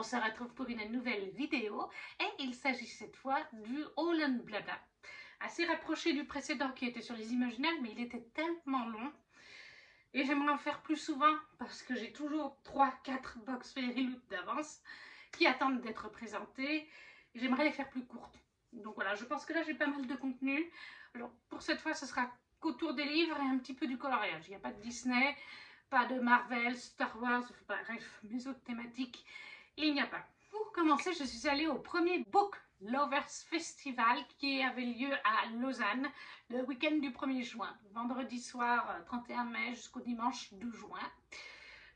se retrouve pour une nouvelle vidéo et il s'agit cette fois du Haul and Blabla. Assez rapproché du précédent qui était sur les imaginaires, mais il était tellement long. Et j'aimerais en faire plus souvent parce que j'ai toujours 3-4 box Fairy Loot d'avance qui attendent d'être présentées. J'aimerais les faire plus courtes. Donc voilà, je pense que là j'ai pas mal de contenu. Alors pour cette fois, ce sera qu'autour des livres et un petit peu du coloriage. Il n'y a pas de Disney, pas de Marvel, Star Wars, bref, mes autres thématiques, il n'y a pas. Pour commencer, je suis allée au premier Book Lovers Festival qui avait lieu à Lausanne le week-end du 1er juin, vendredi soir 31 mai jusqu'au dimanche 2 juin.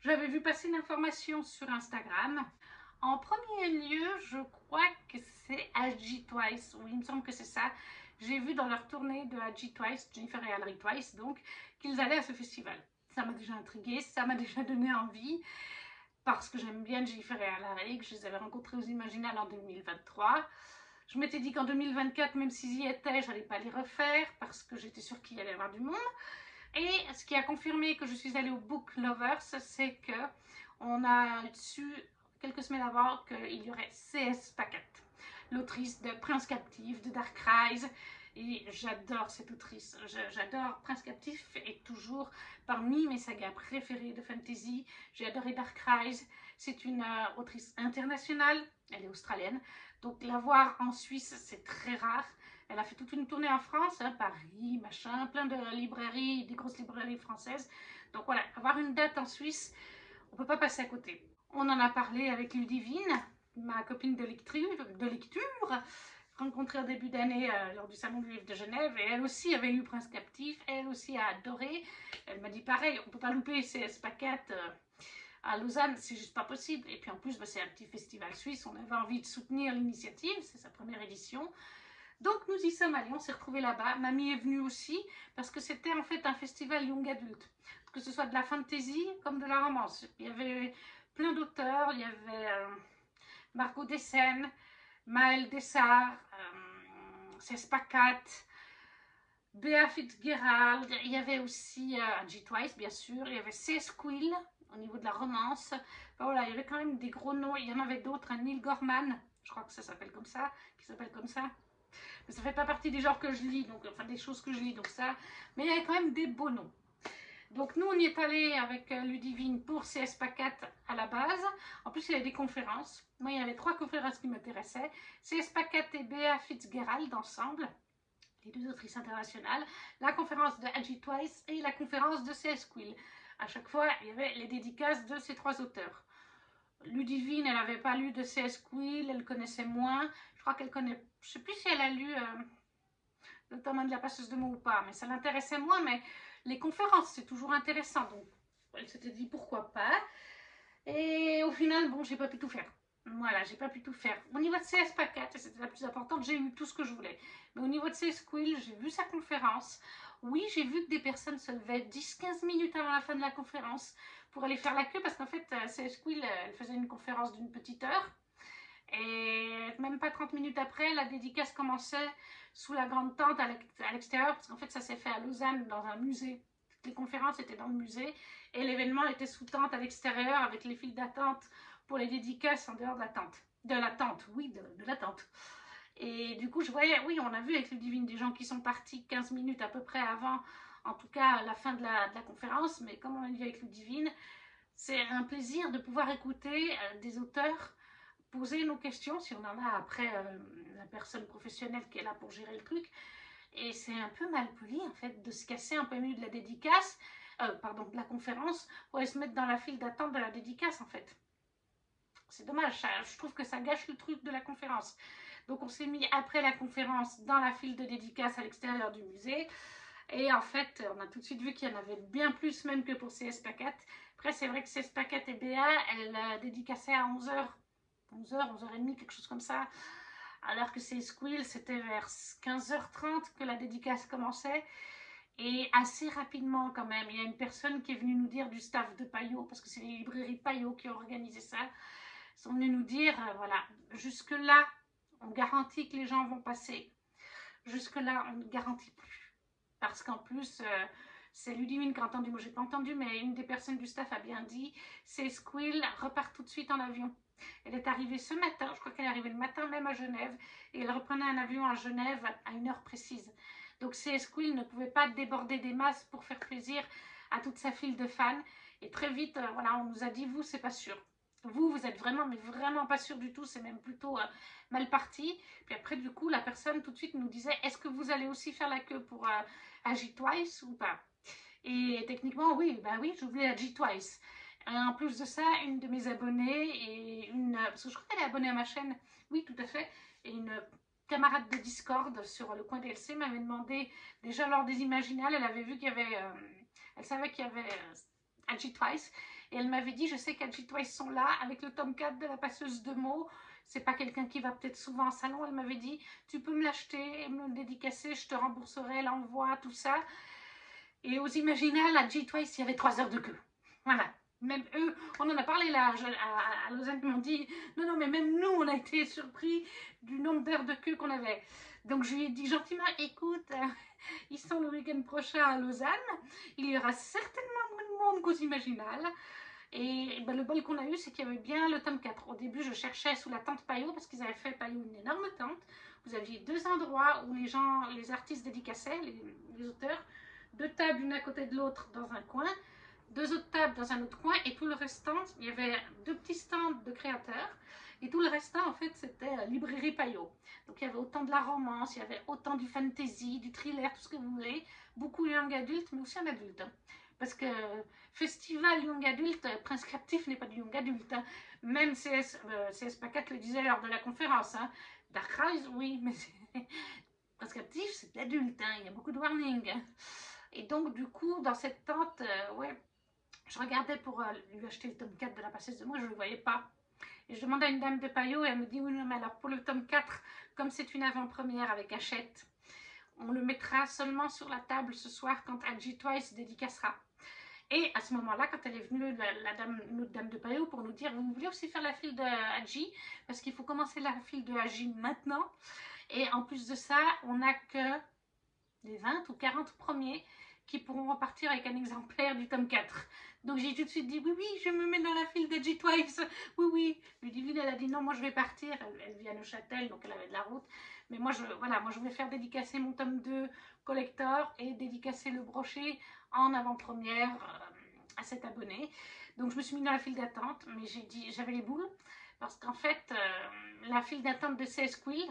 J'avais vu passer une information sur Instagram. En premier lieu, je crois que c'est AG Twice, oui, il me semble que c'est ça. J'ai vu dans leur tournée de AG Twice, Jennifer et Hilary Twice, donc, qu'ils allaient à ce festival. Ça m'a déjà intriguée, ça m'a déjà donné envie, parce que j'aime bien Jennifer et Hilary, que je les avais rencontrés aux Imaginales en 2023. Je m'étais dit qu'en 2024, même s'ils y étaient, je n'allais pas les refaire, parce que j'étais sûre qu'il y allait y avoir du monde. Et ce qui a confirmé que je suis allée au Book Lovers, c'est qu'on a su quelques semaines avant qu'il y aurait C.S. Pacat, l'autrice de Prince Captif, de Dark Rise. Et j'adore cette autrice, j'adore Prince Captif est toujours parmi mes sagas préférées de fantasy. J'ai adoré Dark Rise, c'est une autrice internationale, elle est australienne, donc la voir en Suisse c'est très rare. Elle a fait toute une tournée en France, hein, Paris, machin, plein de librairies, des grosses librairies françaises. Donc voilà, avoir une date en Suisse, on ne peut pas passer à côté. On en a parlé avec Ludivine, ma copine de lecture rencontrée au début d'année lors du Salon du Livre de Genève. Et elle aussi avait lu Prince Captif, elle aussi a adoré. Elle m'a dit pareil, on ne peut pas louper C.S. Pacat à Lausanne, c'est juste pas possible. Et puis en plus, bah, c'est un petit festival suisse, on avait envie de soutenir l'initiative, c'est sa première édition. Donc nous y sommes allés, on s'est retrouvés là-bas. Mamie est venue aussi parce que c'était en fait un festival young adulte, que ce soit de la fantasy comme de la romance. Il y avait plein d'auteurs, il y avait Margot Dessen, Maëlle Dessart, C.S. Pacat, Béa Fitzgerald, il y avait aussi G. Twice bien sûr, il y avait C.S. Quill au niveau de la romance. Enfin, voilà, il y avait quand même des gros noms, il y en avait d'autres, Neil Gorman, je crois que ça s'appelle comme ça, qui s'appelle comme ça. Mais ça fait pas partie des genres que je lis, donc enfin des choses que je lis, donc ça. Mais il y a quand même des beaux noms. Donc nous on y est allé avec Ludivine pour C.S. Pacat à la base. En plus il y avait des conférences. Moi il y avait 3 conférences qui m'intéressaient. C.S. Pacat et Béa Fitzgerald ensemble, les 2 autrices internationales. La conférence de Angie Twice et la conférence de C.S. Quill. À chaque fois il y avait les dédicaces de ces 3 auteurs. Ludivine, elle n'avait pas lu de C.S. Quill, elle connaissait moins. Je crois qu'elle connaît, je ne sais plus si elle a lu Le Tome de la passeuse de mots ou pas, mais ça l'intéressait moins. Mais les conférences, c'est toujours intéressant. Donc, elle s'était dit pourquoi pas. Et au final, bon, j'ai pas pu tout faire. Voilà, j'ai pas pu tout faire. Au niveau de C.S. Pacat, et c'était la plus importante, j'ai eu tout ce que je voulais. Mais au niveau de C.S. Quill, j'ai vu sa conférence. Oui, j'ai vu que des personnes se levaient 10-15 minutes avant la fin de la conférence pour aller faire la queue, parce qu'en fait, C.S. Quill, elle faisait une conférence d'une petite heure. Et même pas 30 minutes après, la dédicace commençait sous la grande tente à l'extérieur, parce qu'en fait, ça s'est fait à Lausanne, dans un musée. Toutes les conférences étaient dans le musée, et l'événement était sous tente à l'extérieur, avec les files d'attente pour les dédicaces en dehors de la tente. De la tente, oui, de la tente. Et du coup, je voyais, oui, on a vu avec Ludivine des gens qui sont partis 15 minutes à peu près avant, en tout cas à la fin de la conférence, mais comme on a dit avec Ludivine, c'est un plaisir de pouvoir écouter des auteurs poser nos questions, si on en a après la personne professionnelle qui est là pour gérer le truc. Et c'est un peu mal poli, en fait, de se casser un peu mieux de la dédicace, pardon, de la conférence, pour aller se mettre dans la file d'attente de la dédicace, en fait. C'est dommage, je trouve que ça gâche le truc de la conférence. Donc on s'est mis après la conférence dans la file de dédicace à l'extérieur du musée. Et en fait, on a tout de suite vu qu'il y en avait bien plus même que pour C.S. Pacat. Après, c'est vrai que C.S. Pacat et Béa, elles dédicaçaient à 11h. 11h, 11h30, quelque chose comme ça. Alors que C.S. Quill, c'était vers 15h30 que la dédicace commençait. Et assez rapidement quand même, il y a une personne qui est venue nous dire du staff de Payot, parce que c'est les librairies Payot qui ont organisé ça. Ils sont venus nous dire, voilà, jusque-là, on garantit que les gens vont passer. Jusque-là, on ne garantit plus. Parce qu'en plus, C'est Ludivine qui a entendu, moi j'ai pas entendu, mais une des personnes du staff a bien dit, c'est Squill repart tout de suite en avion. Elle est arrivée ce matin, je crois qu'elle est arrivée le matin même à Genève, et elle reprenait un avion à Genève à une heure précise. Donc CS Quill ne pouvait pas déborder des masses pour faire plaisir à toute sa file de fans. Et très vite, voilà, on nous a dit, vous, c'est pas sûr. Vous êtes vraiment, mais vraiment pas sûr du tout, c'est même plutôt mal parti. Puis après, du coup, la personne tout de suite nous disait, est-ce que vous allez aussi faire la queue pour Ag-Twice ou pas? Et techniquement, oui, bah oui, je voulais Ag-Twice. En plus de ça, une de mes abonnées, et parce que je crois qu'elle est abonnée à ma chaîne, oui, tout à fait, et une camarade de Discord sur le coin DLC m'avait demandé, déjà lors des Imaginales, elle avait vu qu'il y avait, elle savait qu'il y avait Ag-Twice, et elle m'avait dit, je sais qu'Ag-Twice sont là, avec le tome 4 de la passeuse de mots, c'est pas quelqu'un qui va peut-être souvent en salon, elle m'avait dit, tu peux me l'acheter et me le dédicacer, je te rembourserai l'envoi, tout ça. Et aux Imaginales, Ag-Twice, il y avait 3 heures de queue. Voilà. Même eux, on en a parlé là, à Lausanne, ils m'ont dit, non, mais même nous, on a été surpris du nombre d'heures de queue qu'on avait. Donc je lui ai dit gentiment, écoute, ils sont le week-end prochain à Lausanne, il y aura certainement moins de monde qu'aux Imaginales. Et ben, le bol qu'on a eu, c'est qu'il y avait bien le tome 4. Au début, je cherchais sous la tente Payot, parce qu'ils avaient fait Payot une énorme tente. Vous aviez 2 endroits où les artistes dédicaçaient, les auteurs, 2 tables une à côté de l'autre dans un coin, 2 autres tables dans un autre coin, et tout le restant, il y avait 2 petits stands de créateurs, et tout le restant, en fait, c'était librairie Payot. Donc il y avait autant de la romance, il y avait autant du fantasy, du thriller, tout ce que vous voulez, beaucoup young adulte, mais aussi un adulte. Parce que festival young adulte, Prince Captif n'est pas du young adulte. Hein. Même CS Pacat le disait lors de la conférence. Hein. Dark Rise, oui, mais Prince Captif, c'est adulte. Hein. Il y a beaucoup de warning. Et donc, du coup, dans cette tente, ouais, je regardais pour lui acheter le tome 4 de la passeuse de moi, je ne le voyais pas. Et je demandais à une dame de Payot, et elle me dit, oui, non, mais alors pour le tome 4, comme c'est une avant-première avec Hachette, on le mettra seulement sur la table ce soir quand Ag-Twice dédicacera. Et à ce moment-là, quand elle est venue, notre dame de Payot, pour nous dire, vous voulez aussi faire la file de Agi, parce qu'il faut commencer la file de Agi maintenant. Et en plus de ça, on n'a que les 20 ou 40 premiers qui pourront repartir avec un exemplaire du tome 4. Donc j'ai tout de suite dit, oui, je me mets dans la file d'Ag-Twice. Oui. Ludivine, elle a dit, non, moi je vais partir. Elle vit à Neuchâtel, donc elle avait de la route. Mais moi, je vais faire dédicacer mon tome 2 collector et dédicacer le brochet en avant-première à cet abonné. Donc je me suis mis dans la file d'attente, mais j'avais les boules, parce qu'en fait, la file d'attente de CS Quill,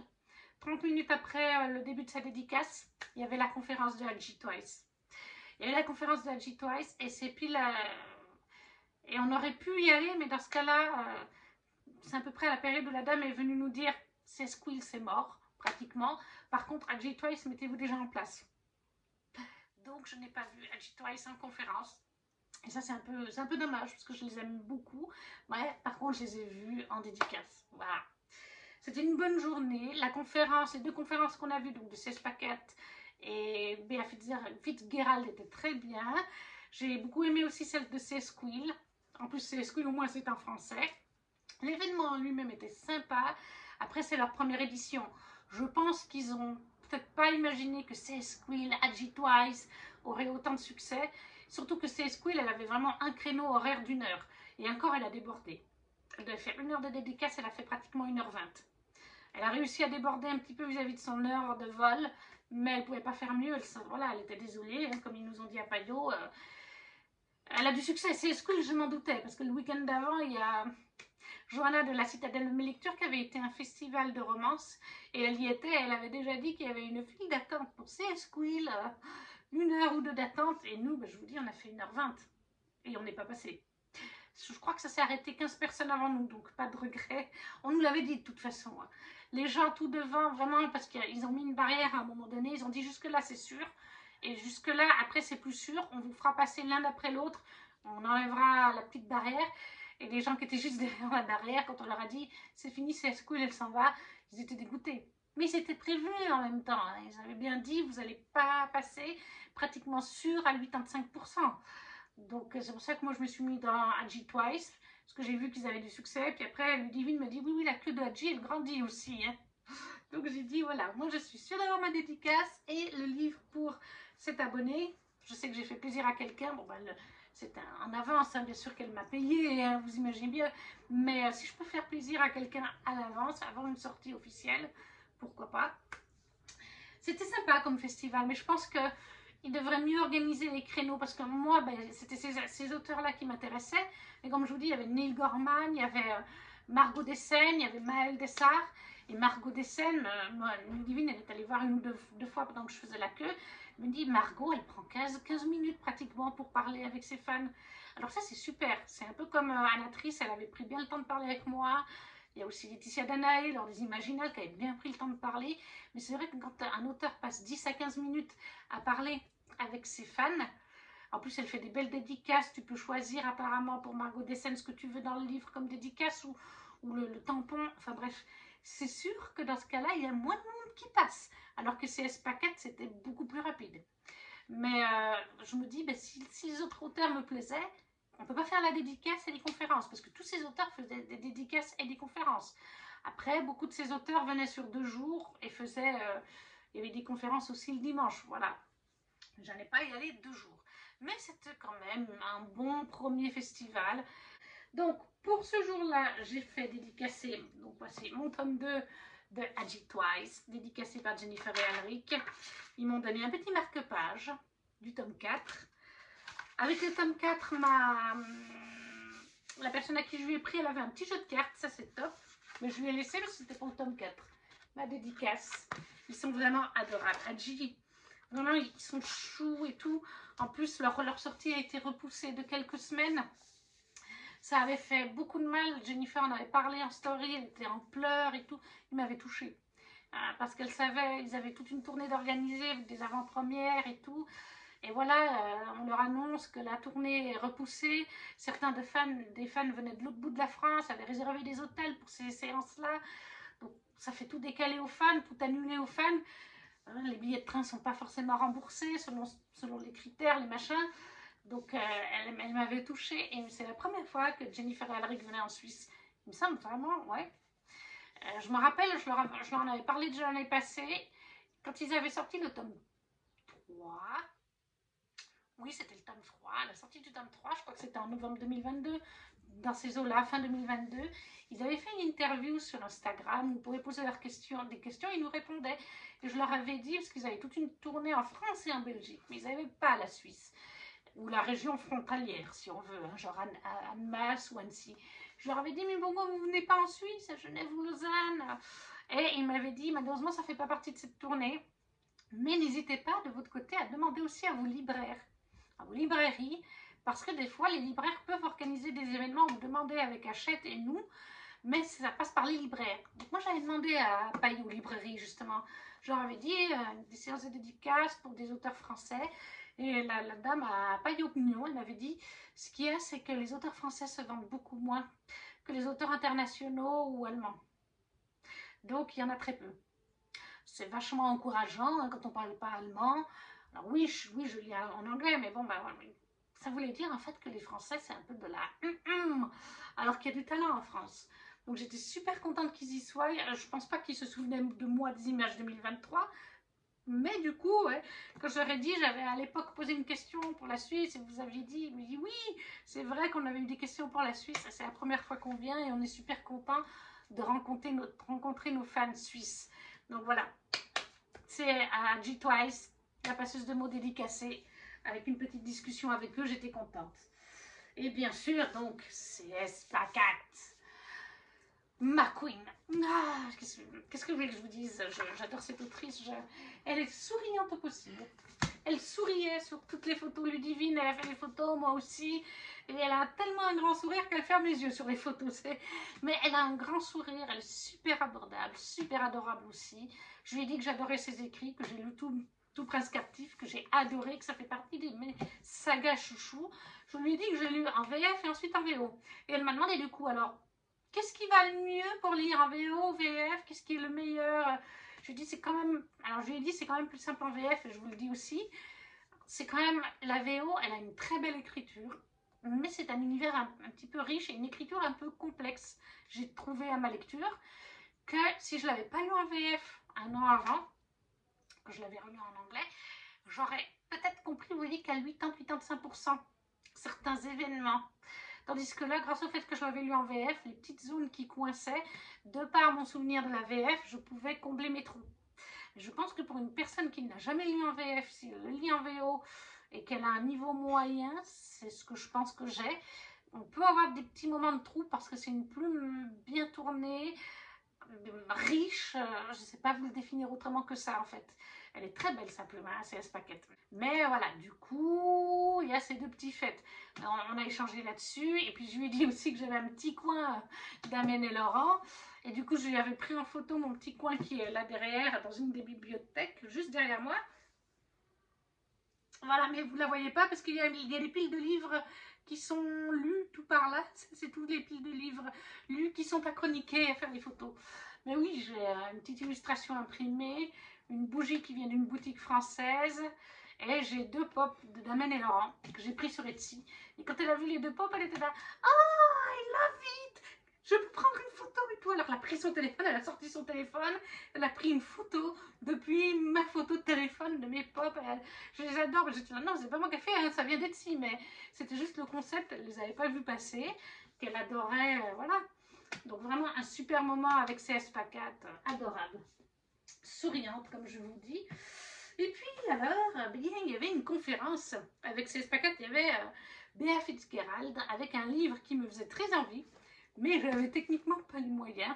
30 minutes après le début de sa dédicace, il y avait la conférence de Ag-Twice. Il y avait la conférence de Ag-Twice, et c'est pile et on aurait pu y aller, mais dans ce cas-là, c'est à peu près à la période où la dame est venue nous dire c'est Squill, c'est mort, pratiquement. Par contre, Ag-Twice, mettez-vous déjà en place. Donc, je n'ai pas vu Ag-Twice en conférence. Et ça, c'est un peu dommage, parce que je les aime beaucoup. Ouais, par contre, je les ai vus en dédicace. Voilà. C'était une bonne journée. La conférence, les 2 conférences qu'on a vues, donc de CS Pacat et Bea Fitzgerald, étaient très bien. J'ai beaucoup aimé aussi celle de CS Quill. En plus, CS Quill, au moins, c'est en français. L'événement en lui-même était sympa. Après, c'est leur première édition. Je pense qu'ils ont peut-être pas imaginé que CS Quill, Ag-Twice aurait autant de succès. Surtout que CS Quill, elle avait vraiment un créneau horaire d'1 heure. Et encore, elle a débordé. Elle devait faire 1 heure de dédicace, elle a fait pratiquement 1h20. Elle a réussi à déborder un petit peu vis-à-vis de son heure de vol, mais elle ne pouvait pas faire mieux. Elle était désolée, hein, comme ils nous ont dit à Payot. Elle a du succès. C'est ce que je m'en doutais, parce que le week-end d'avant, il y a Johanna de la Citadelle de mes lectures qui avait été un festival de romance, et elle y était. Elle avait déjà dit qu'il y avait une file d'attente pour CS Quill, 1 heure ou 2 d'attente, et nous, je vous dis, on a fait 1h20, et on n'est pas passé. Je crois que ça s'est arrêté 15 personnes avant nous, donc pas de regret. On nous l'avait dit de toute façon. Les gens tout devant, vraiment, parce qu'ils ont mis une barrière à un moment donné, ils ont dit jusque-là c'est sûr, et jusque-là, après c'est plus sûr, on vous fera passer l'un après l'autre, on enlèvera la petite barrière, et les gens qui étaient juste derrière la barrière, quand on leur a dit c'est fini, c'est Squill, elle s'en va, ils étaient dégoûtés. Mais c'était prévu en même temps, hein. Ils avaient bien dit, vous n'allez pas passer, pratiquement sûr à 85%. Donc c'est pour ça que moi je me suis mis dans Ag-Twice, parce que j'ai vu qu'ils avaient du succès. Puis après, Ludivine me dit, oui, la queue de Agi, elle grandit aussi. Hein. Donc j'ai dit, voilà, moi je suis sûre d'avoir ma dédicace et le livre pour cet abonné. je sais que j'ai fait plaisir à quelqu'un, bon, ben, c'est en avance, hein, bien sûr qu'elle m'a payé, hein, vous imaginez bien, mais si je peux faire plaisir à quelqu'un à l'avance, avant une sortie officielle, pourquoi pas. C'était sympa comme festival, mais je pense qu'il devrait mieux organiser les créneaux, parce que moi, ben, c'était ces auteurs-là qui m'intéressaient, et comme je vous dis, il y avait Neil Gorman, il y avait Margot Dessen, il y avait Maëlle Dessart, et Margot Dessen, moi, Ludivine, elle est allée voir une ou deux fois pendant que je faisais la queue, elle me dit, Margot, elle prend 15 minutes pratiquement pour parler avec ses fans. Alors ça, c'est super, c'est un peu comme Anatrice, elle avait pris bien le temps de parler avec moi. Il y a aussi Laetitia Danae, lors des Imaginales, qui avait bien pris le temps de parler. Mais c'est vrai que quand un auteur passe 10 à 15 minutes à parler avec ses fans, en plus elle fait des belles dédicaces, tu peux choisir apparemment pour Margot Dessen ce que tu veux dans le livre comme dédicace ou le tampon, enfin bref, c'est sûr que dans ce cas-là, il y a moins de monde qui passe, alors que CS Paquette, c'était beaucoup plus rapide. Mais je me dis, ben, si les autres auteurs me plaisaient, on ne peut pas faire la dédicace et les conférences, parce que tous ces auteurs faisaient des dédicaces et des conférences. Après, beaucoup de ces auteurs venaient sur 2 jours et faisaient, il y avait des conférences aussi le dimanche, voilà. J'allais pas y aller 2 jours. Mais c'était quand même un bon premier festival. Donc, pour ce jour-là, j'ai fait dédicacer, donc voici mon tome 2 de Agi Twice, dédicacé par Jennifer et Alric. Ils m'ont donné un petit marque-page du tome 4. Avec le tome 4, la personne à qui je lui ai pris, elle avait un petit jeu de cartes, ça c'est top. Mais je lui ai laissé parce que c'était pour le tome 4. Ma dédicace. Ils sont vraiment adorables. Agi, vraiment, ils sont choux et tout. En plus, leur sortie a été repoussée de quelques semaines. Ça avait fait beaucoup de mal. Jennifer en avait parlé en story, elle était en pleurs et tout. Il m'avait touchée. Parce qu'elle savait, ils avaient toute une tournée d'organiser avec des avant-premières et tout. Et voilà, on leur annonce que la tournée est repoussée. Certains des fans venaient de l'autre bout de la France, avaient réservé des hôtels pour ces séances-là. Donc ça fait tout décaler aux fans, tout annuler aux fans. Les billets de train ne sont pas forcément remboursés selon les critères, les machins. Donc elle m'avait touchée et c'est la première fois que Jennifer et Alric venaient en Suisse. Il me semble vraiment, ouais. Je me rappelle, je leur en avais parlé déjà l'année passée, quand ils avaient sorti le tome 3. Oui, c'était le tome 3, la sortie du tome 3, je crois que c'était en novembre 2022, dans ces eaux-là, fin 2022. Ils avaient fait une interview sur Instagram où ils pouvaient poser des questions, ils nous répondaient. Et je leur avais dit, parce qu'ils avaient toute une tournée en France et en Belgique, mais ils n'avaient pas la Suisse, ou la région frontalière, si on veut, hein, genre Annemasse ou Annecy. Je leur avais dit, mais pourquoi vous ne venez pas en Suisse, à Genève ou Lausanne? Et ils m'avaient dit, malheureusement, ça ne fait pas partie de cette tournée, mais n'hésitez pas de votre côté à demander aussi à vos libraires, à vos librairies, parce que des fois, les libraires peuvent organiser des événements, vous demandez avec Hachette et nous, mais ça passe par les libraires. Donc moi, j'avais demandé à Payot Librairie, justement, je leur avais dit des séances de dédicaces pour des auteurs français, et la dame à Payot Pignon, elle m'avait dit, ce qu'il y a, c'est que les auteurs français se vendent beaucoup moins que les auteurs internationaux ou allemands. Donc, il y en a très peu. C'est vachement encourageant hein, quand on ne parle pas allemand. Alors oui, je lis en anglais, mais bon, bah, ça voulait dire en fait que les Français, c'est un peu de la alors qu'il y a du talent en France. Donc j'étais super contente qu'ils y soient. Je pense pas qu'ils se souvenaient de moi des images 2023. Mais du coup, ouais, quand je leur ai dit, j'avais à l'époque posé une question pour la Suisse et vous aviez dit, il me dit oui, c'est vrai qu'on avait eu des questions pour la Suisse. C'est la première fois qu'on vient et on est super content de rencontrer nos fans suisses. Donc voilà, c'est à Agi Twice, la passeuse de mots dédicacée, avec une petite discussion avec eux, j'étais contente. Et bien sûr, donc, CS Paquette, ma queen. Ah, qu'est-ce que vous voulez que je vous dise? J'adore cette autrice, elle est souriante au possible. Elle souriait sur toutes les photos. Ludivine, elle a fait les photos, moi aussi. Et elle a tellement un grand sourire qu'elle ferme les yeux sur les photos. Mais elle a un grand sourire, elle est super abordable, super adorable aussi. Je lui ai dit que j'adorais ses écrits, que j'ai lu tout Prince Captif, que j'ai adoré, que ça fait partie de mes sagas chouchous. Je lui ai dit que j'ai lu en VF et ensuite en VO. Et elle m'a demandé du coup, alors, qu'est-ce qui va le mieux pour lire en VO, VF? Qu'est-ce qui est le meilleur? Je lui ai dit, c'est quand même, alors je lui ai dit, c'est quand même plus simple en VF, et je vous le dis aussi. C'est quand même, la VO, elle a une très belle écriture, mais c'est un univers un petit peu riche et une écriture un peu complexe. J'ai trouvé à ma lecture que si je ne l'avais pas lu en VF un an avant, que je l'avais relu en anglais, j'aurais peut-être compris, vous voyez, qu'à 80-85% certains événements. Tandis que là, grâce au fait que je l'avais lu en VF, les petites zones qui coinçaient, de par mon souvenir de la VF, je pouvais combler mes trous. Je pense que pour une personne qui n'a jamais lu en VF, si elle le lit en VO et qu'elle a un niveau moyen, c'est ce que je pense que j'ai, on peut avoir des petits moments de trou parce que c'est une plume bien tournée, riche, je ne sais pas vous le définir autrement que ça en fait. Elle est très belle sa plume, hein, CS Paquette. Mais voilà, du coup, il y a ces deux petits faits. On a échangé là-dessus, et puis je lui ai dit aussi que j'avais un petit coin d'Amen et Laurent. Et du coup, je lui avais pris en photo mon petit coin qui est là derrière, dans une des bibliothèques, juste derrière moi. Voilà, mais vous ne la voyez pas parce qu'il y a des piles de livres qui sont lus tout par là. C'est toutes les piles de livres lus qui sont à chroniquer et à faire des photos. Mais oui, j'ai une petite illustration imprimée, une bougie qui vient d'une boutique française et j'ai deux pops d'Amen et Laurent que j'ai pris sur Etsy. Et quand elle a vu les deux pops, elle était là « Oh, I love it! Je peux prendre une photo et tout. » Alors elle a pris son téléphone, elle a sorti son téléphone, elle a pris une photo depuis ma photo de téléphone de mes pops. Je les adore. J'étais là, non, c'est pas moi qui ai fait, hein, ça vient d'Etsy, mais c'était juste le concept, elle les avait pas vu passer, qu'elle adorait, voilà. Donc vraiment un super moment avec CS Paquette, adorable, souriante comme je vous dis. Et puis alors, bien, il y avait une conférence avec CS Paquette, il y avait Béa Fitzgerald avec un livre qui me faisait très envie, mais je n'avais techniquement pas les moyens.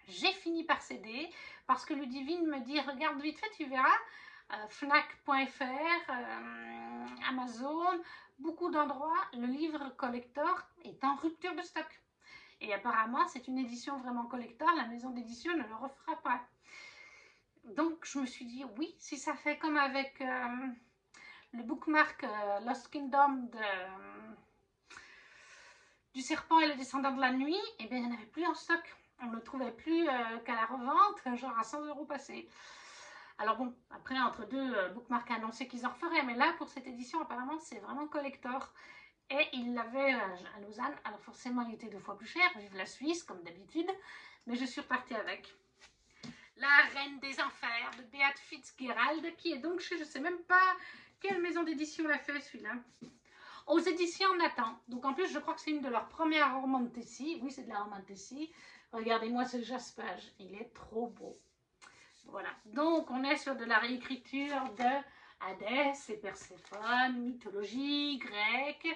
J'ai fini par céder parce que Ludivine me dit, regarde vite fait, tu verras, Fnac.fr, Amazon, beaucoup d'endroits, le livre collector est en rupture de stock. Et apparemment, c'est une édition vraiment collector, la maison d'édition ne le refera pas. Donc, je me suis dit, oui, si ça fait comme avec le bookmark Lost Kingdom du serpent et le descendant de la nuit, et bien, il n'y en avait plus en stock. On ne le trouvait plus qu'à la revente, genre à 100 € passés. Alors bon, après, entre deux, bookmark a annoncé qu'ils en referaient, mais là, pour cette édition, apparemment, c'est vraiment collector. Et il l'avait à Lausanne, alors forcément, il était 2 fois plus cher, vive la Suisse, comme d'habitude, mais je suis repartie avec. La Reine des Enfers de Beat Fitzgerald, qui est donc chez, je ne sais même pas quelle maison d'édition l'a fait celui-là. Aux éditions Nathan. Donc en plus, je crois que c'est une de leurs premières Romantasy. Oui, c'est de la Romantasy. Regardez-moi ce jaspage, il est trop beau. Voilà, donc on est sur de la réécriture de Hadès et Perséphone, mythologie grecque.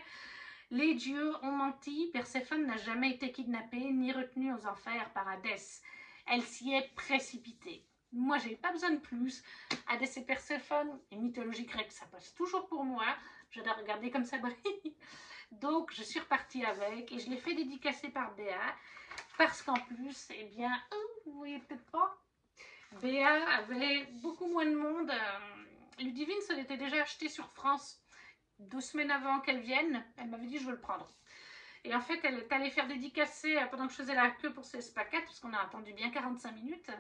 Les dieux ont menti, Perséphone n'a jamais été kidnappée ni retenue aux enfers par Hadès. Elle s'y est précipitée. Moi, j'ai pas besoin de plus. Hadès et Perséphone et mythologie grecque, ça passe toujours pour moi. J'adore regarder comme ça brille. Donc, je suis repartie avec et je l'ai fait dédicacer par Béa parce qu'en plus, eh bien, vous voyez peut-être pas, Béa avait beaucoup moins de monde. Ludivine se l'était déjà acheté sur France 2 semaines avant qu'elle vienne. Elle m'avait dit je veux le prendre. Et en fait, elle est allée faire dédicacer pendant que je faisais la queue pour CS Paquette, parce qu'on a attendu bien 45 minutes.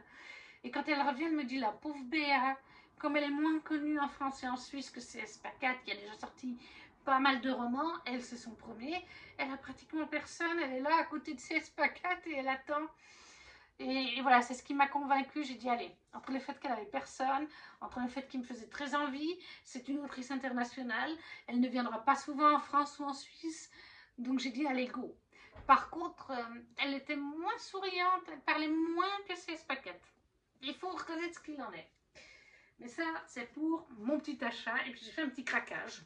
Et quand elle revient, elle me dit la pauvre Béa, comme elle est moins connue en France et en Suisse que CS Paquette, qui a déjà sorti pas mal de romans, elle c'est son premier, elle a pratiquement personne, elle est là à côté de CS Paquette et elle attend. Et voilà, c'est ce qui m'a convaincue. J'ai dit, allez, entre le fait qu'elle avait personne, entre le fait qu'il me faisait très envie, c'est une autrice internationale, elle ne viendra pas souvent en France ou en Suisse, donc j'ai dit, allez, go. Par contre, elle était moins souriante, elle parlait moins que CS Paquette. Il faut reconnaître ce qu'il en est. Mais ça, c'est pour mon petit achat, et puis j'ai fait un petit craquage.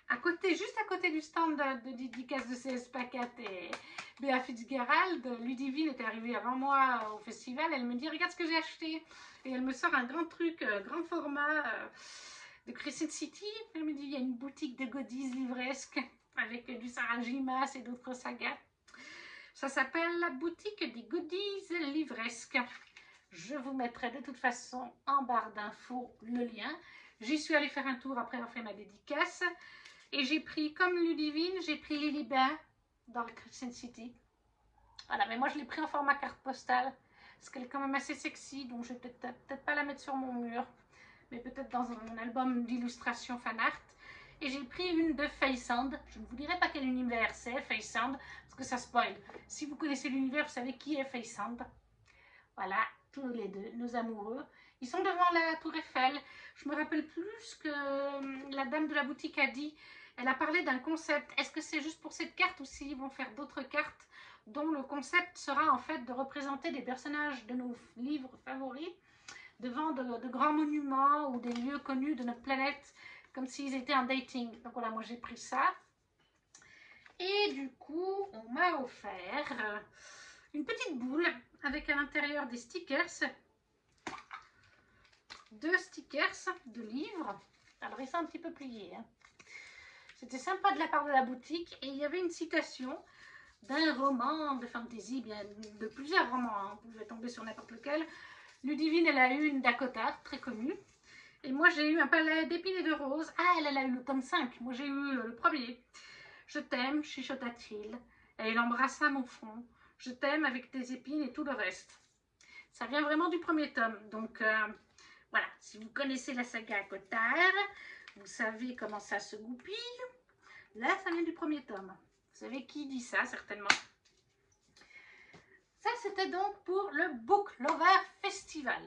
À côté, juste à côté du stand de dédicace de CS Paquette et Béa Fitzgerald, Ludivine est arrivée avant moi au festival. Elle me dit, regarde ce que j'ai acheté. Et elle me sort un grand truc, grand format de Crescent City. Elle me dit, il y a une boutique de goodies livresques avec du Sarah J. Maas et d'autres sagas. Ça s'appelle la boutique des goodies livresques. Je vous mettrai de toute façon en barre d'infos le lien. J'y suis allée faire un tour après avoir fait ma dédicace. Et j'ai pris, comme Ludivine, j'ai pris Lilibert dans le Crescent City. Voilà, mais moi je l'ai pris en format carte postale, parce qu'elle est quand même assez sexy, donc je vais peut-être pas la mettre sur mon mur, mais peut-être dans mon album d'illustration fan art. Et j'ai pris une de Faysand. Je ne vous dirai pas quel univers c'est, Faysand, parce que ça spoil. Si vous connaissez l'univers, vous savez qui est Faysand. Voilà, tous les deux, nos amoureux. Ils sont devant la Tour Eiffel. Je me rappelle plus ce que la dame de la boutique a dit. Elle a parlé d'un concept. Est-ce que c'est juste pour cette carte ou s'ils vont faire d'autres cartes dont le concept sera en fait de représenter des personnages de nos livres favoris devant de grands monuments ou des lieux connus de notre planète, comme s'ils étaient en dating. Donc voilà, moi j'ai pris ça. Et du coup, on m'a offert une petite boule avec à l'intérieur des stickers. 2 stickers de livres. Alors ils sont un petit peu pliés. Hein. C'était sympa de la part de la boutique. Et il y avait une citation d'un roman de fantasy, bien de plusieurs romans. Hein. Vous pouvez tomber sur n'importe lequel. Ludivine, elle a eu une Dakota, très connue. Et moi, j'ai eu un palais d'épines et de roses. Ah, elle a eu le tome 5. Moi, j'ai eu le premier. Je t'aime, chuchota-t-il. Et il embrassa mon front. Je t'aime avec tes épines et tout le reste. Ça vient vraiment du premier tome. Donc, voilà. Si vous connaissez la saga Cotard, vous savez comment ça se goupille. Là, ça vient du premier tome. Vous savez qui dit ça, certainement. Ça, c'était donc pour le Book Lover Festival.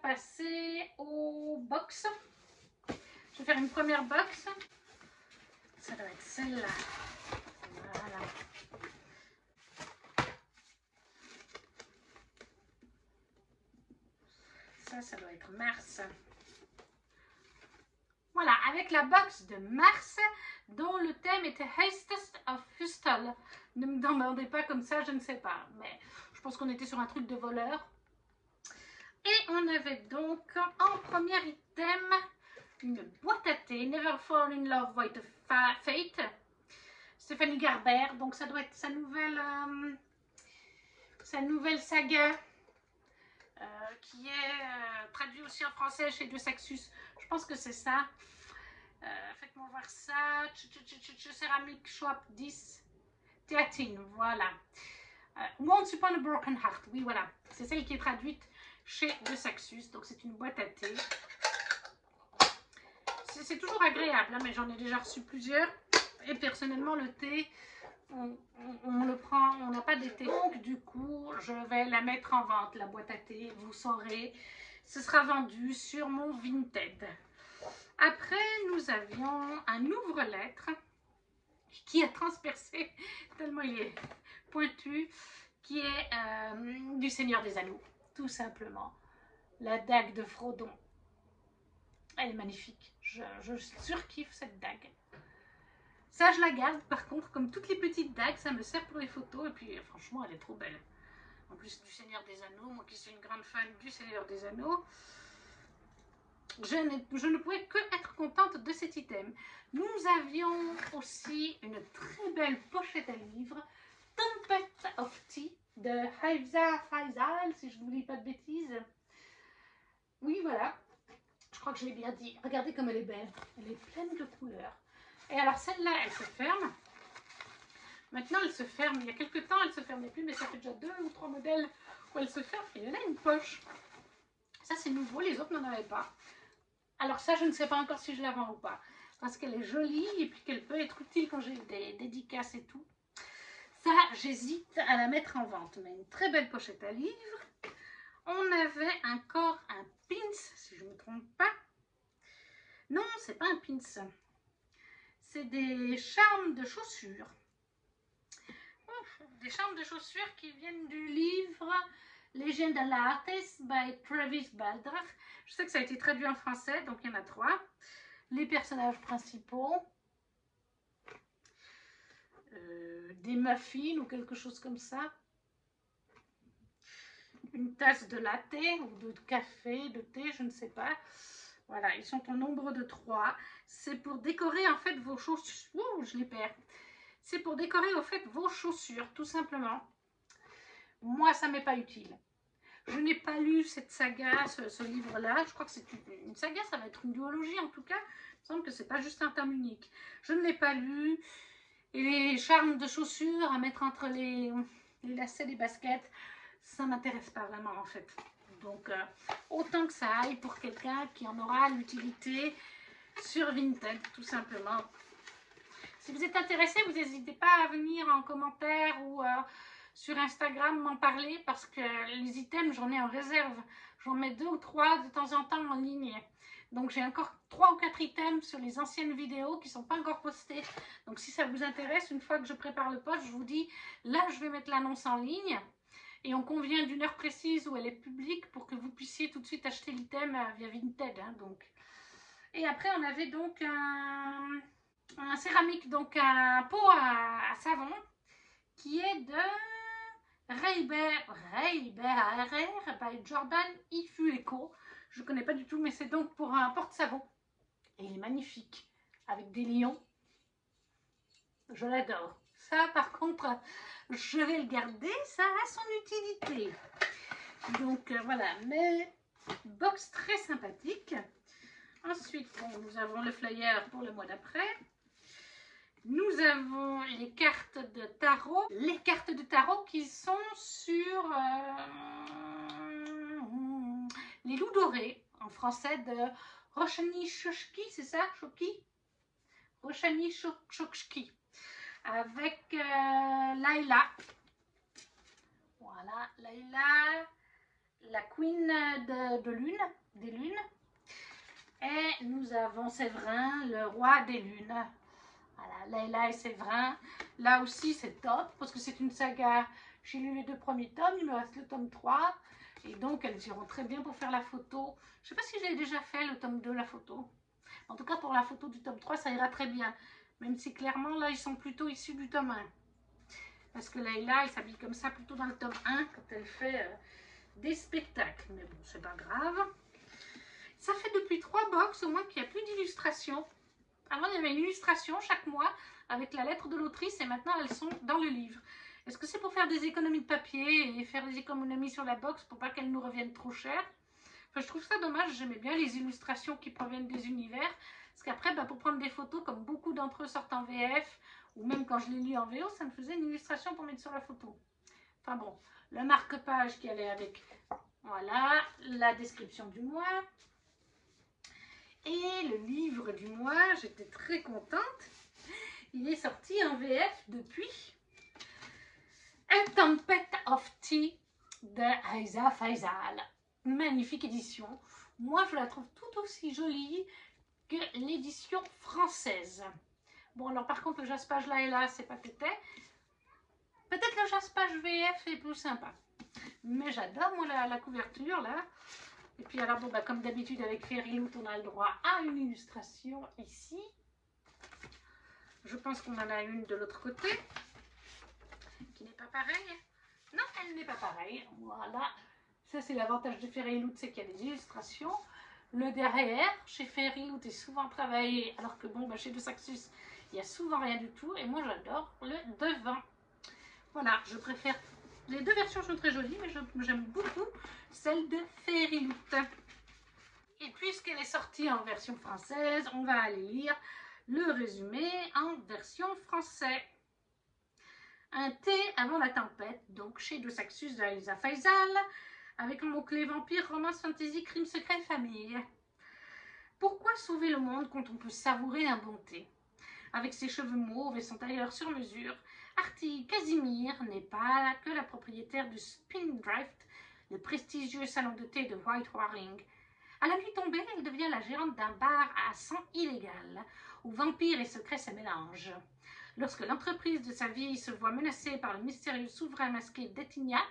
Passer aux box. Je vais faire une première box. Ça doit être celle-là. Voilà. Ça doit être mars. Voilà, avec la box de mars, dont le thème était Hastest of Hustle. Ne me demandez pas comme ça, je ne sais pas. Mais je pense qu'on était sur un truc de voleur. Et on avait donc en premier item une boîte à thé, Never Fall in Love with Fate, Stéphanie Garber. Donc ça doit être sa nouvelle saga qui est traduite aussi en français chez De Saxus. Je pense que c'est ça. Faites-moi voir ça. Ceramic Shop 10 Théatine, voilà. Once Upon a Broken Heart, oui voilà. C'est celle qui est traduite chez De Saxus, donc c'est une boîte à thé. C'est toujours agréable, hein, mais j'en ai déjà reçu plusieurs. Et personnellement, le thé, on le prend, on n'a pas d'été. Donc du coup, je vais la mettre en vente, la boîte à thé. Vous saurez, ce sera vendu sur mon Vinted. Après, nous avions un ouvre-lettres qui a transpercé, tellement il est pointu, qui est du Seigneur des Anneaux. Tout simplement. La dague de Frodon. Elle est magnifique. Je surkiffe cette dague. Ça, je la garde. Par contre, comme toutes les petites dagues, ça me sert pour les photos. Et puis, franchement, elle est trop belle. En plus du Seigneur des Anneaux, moi qui suis une grande fan du Seigneur des Anneaux, je ne pouvais que être contente de cet item. Nous avions aussi une très belle pochette à livres. Tempest of Tea de Hafsa Faisal, si je ne vous dis pas de bêtises. Oui, voilà. Je crois que je l'ai bien dit. Regardez comme elle est belle. Elle est pleine de couleurs. Et alors, celle-là, elle se ferme. Maintenant, elle se ferme. Il y a quelques temps, elle ne se fermait plus, mais ça fait déjà 2 ou 3 modèles où elle se ferme. Et elle a une poche. Ça, c'est nouveau. Les autres n'en avaient pas. Alors ça, je ne sais pas encore si je la vends ou pas. Parce qu'elle est jolie et puis qu'elle peut être utile quand j'ai des dédicaces et tout. Ça, j'hésite à la mettre en vente. Mais une très belle pochette à livres. On avait encore un pins, si je ne me trompe pas. Non, c'est pas un pins. C'est des charmes de chaussures. Des charmes de chaussures qui viennent du livre Legend Artist by Travis Baldrach. Je sais que ça a été traduit en français, donc il y en a 3. Les personnages principaux. Des muffins ou quelque chose comme ça. Une tasse de latte ou de café, de thé, je ne sais pas. Voilà, ils sont au nombre de 3. C'est pour décorer en fait vos chaussures. Ouh, je les perds. C'est pour décorer en fait vos chaussures, tout simplement. Moi, ça m'est pas utile. Je n'ai pas lu cette saga, ce livre-là. Je crois que c'est une saga, ça va être une duologie en tout cas. Il me semble que c'est pas juste un tome unique. Je ne l'ai pas lu. Et les charmes de chaussures à mettre entre les lacets des baskets, ça ne m'intéresse pas vraiment en fait. Donc autant que ça aille pour quelqu'un qui en aura l'utilité sur Vinted, tout simplement. Si vous êtes intéressé, vous n'hésitez pas à venir en commentaire ou sur Instagram m'en parler parce que les items, j'en ai en réserve. J'en mets 2 ou 3 de temps en temps en ligne. Donc j'ai encore 3 ou 4 items sur les anciennes vidéos qui ne sont pas encore postées. Donc si ça vous intéresse, une fois que je prépare le post, je vous dis, là je vais mettre l'annonce en ligne. Et on convient d'une heure précise où elle est publique pour que vous puissiez tout de suite acheter l'item via Vinted. Hein, donc. Et après on avait donc un céramique, donc un pot à savon qui est de Ray by Jordan Ifueko. Je ne connais pas du tout, mais c'est donc pour un porte-savon. Et il est magnifique, avec des lions. Je l'adore. Ça, par contre, je vais le garder, ça a son utilité. Donc, voilà, mais box très sympathique. Ensuite, bon, nous avons le flyer pour le mois d'après. Nous avons les cartes de tarot. Les cartes de tarot qui sont sur les loups dorés, en français de Roshani Shoshki, c'est ça, Shoki? Roshani Shoshki, avec Layla. Voilà, Layla, la queen de lune, des lunes. Et nous avons Séverin, le roi des lunes. Voilà, Layla et Séverin. Là aussi, c'est top parce que c'est une saga. J'ai lu les 2 premiers tomes, il me reste le tome 3. Et donc, elles iront très bien pour faire la photo. Je ne sais pas si j'ai déjà fait le tome 2, la photo. En tout cas, pour la photo du tome 3, ça ira très bien. Même si clairement, là, ils sont plutôt issus du tome 1. Parce que Layla, elle s'habille comme ça plutôt dans le tome 1 quand elle fait des spectacles. Mais bon, c'est pas grave. Ça fait depuis 3 box au moins qu'il n'y a plus d'illustrations. Avant, il y avait une illustration chaque mois avec la lettre de l'autrice et maintenant, elles sont dans le livre. Est-ce que c'est pour faire des économies de papier et faire des économies sur la box pour pas qu'elles nous reviennent trop cher? Enfin, je trouve ça dommage, j'aimais bien les illustrations qui proviennent des univers. Parce qu'après, bah, pour prendre des photos, comme beaucoup d'entre eux sortent en VF, ou même quand je les lis en VO, ça me faisait une illustration pour mettre sur la photo. Enfin bon, le marque-page qui allait avec, voilà, la description du mois. Et le livre du mois, j'étais très contente. Il est sorti en VF depuis A Tempest of Tea de Aiza Faisal. Magnifique édition. Moi, je la trouve tout aussi jolie que l'édition française. Bon, alors par contre, le jaspage là et là, c'est pas tété. Peut-être le jaspage VF est plus sympa. Mais j'adore, moi, la couverture, là. Et puis alors, bon, bah, comme d'habitude avec Fairyloot, on a le droit à une illustration ici. Je pense qu'on en a une de l'autre côté, qui n'est pas pareille. Non, elle n'est pas pareille. Voilà. Ça, c'est l'avantage de Fairyloot, c'est qu'il y a des illustrations. Le derrière, chez Fairyloot, est souvent travaillé, alors que bon, bah, chez De Saxus, il n'y a souvent rien du tout. Et moi, j'adore le devant. Voilà, je préfère... Les 2 versions sont très jolies, mais j'aime beaucoup celle de Fairyloot. Et puisqu'elle est sortie en version française, on va aller lire le résumé en version française. Un thé avant la tempête, donc chez De Saxus de Aiza Faisal, avec un mot-clé vampire, romance, fantasy, crime secret, famille. Pourquoi sauver le monde quand on peut savourer un bon thé? Avec ses cheveux mauves et son tailleur sur mesure, Artie Casimir n'est pas que la propriétaire du Spindrift, le prestigieux salon de thé de White Warring. À la nuit tombée, elle devient la gérante d'un bar à sang illégal, où vampires et secrets se mélangent. Lorsque l'entreprise de sa vie se voit menacée par le mystérieux souverain masqué d'Etinia,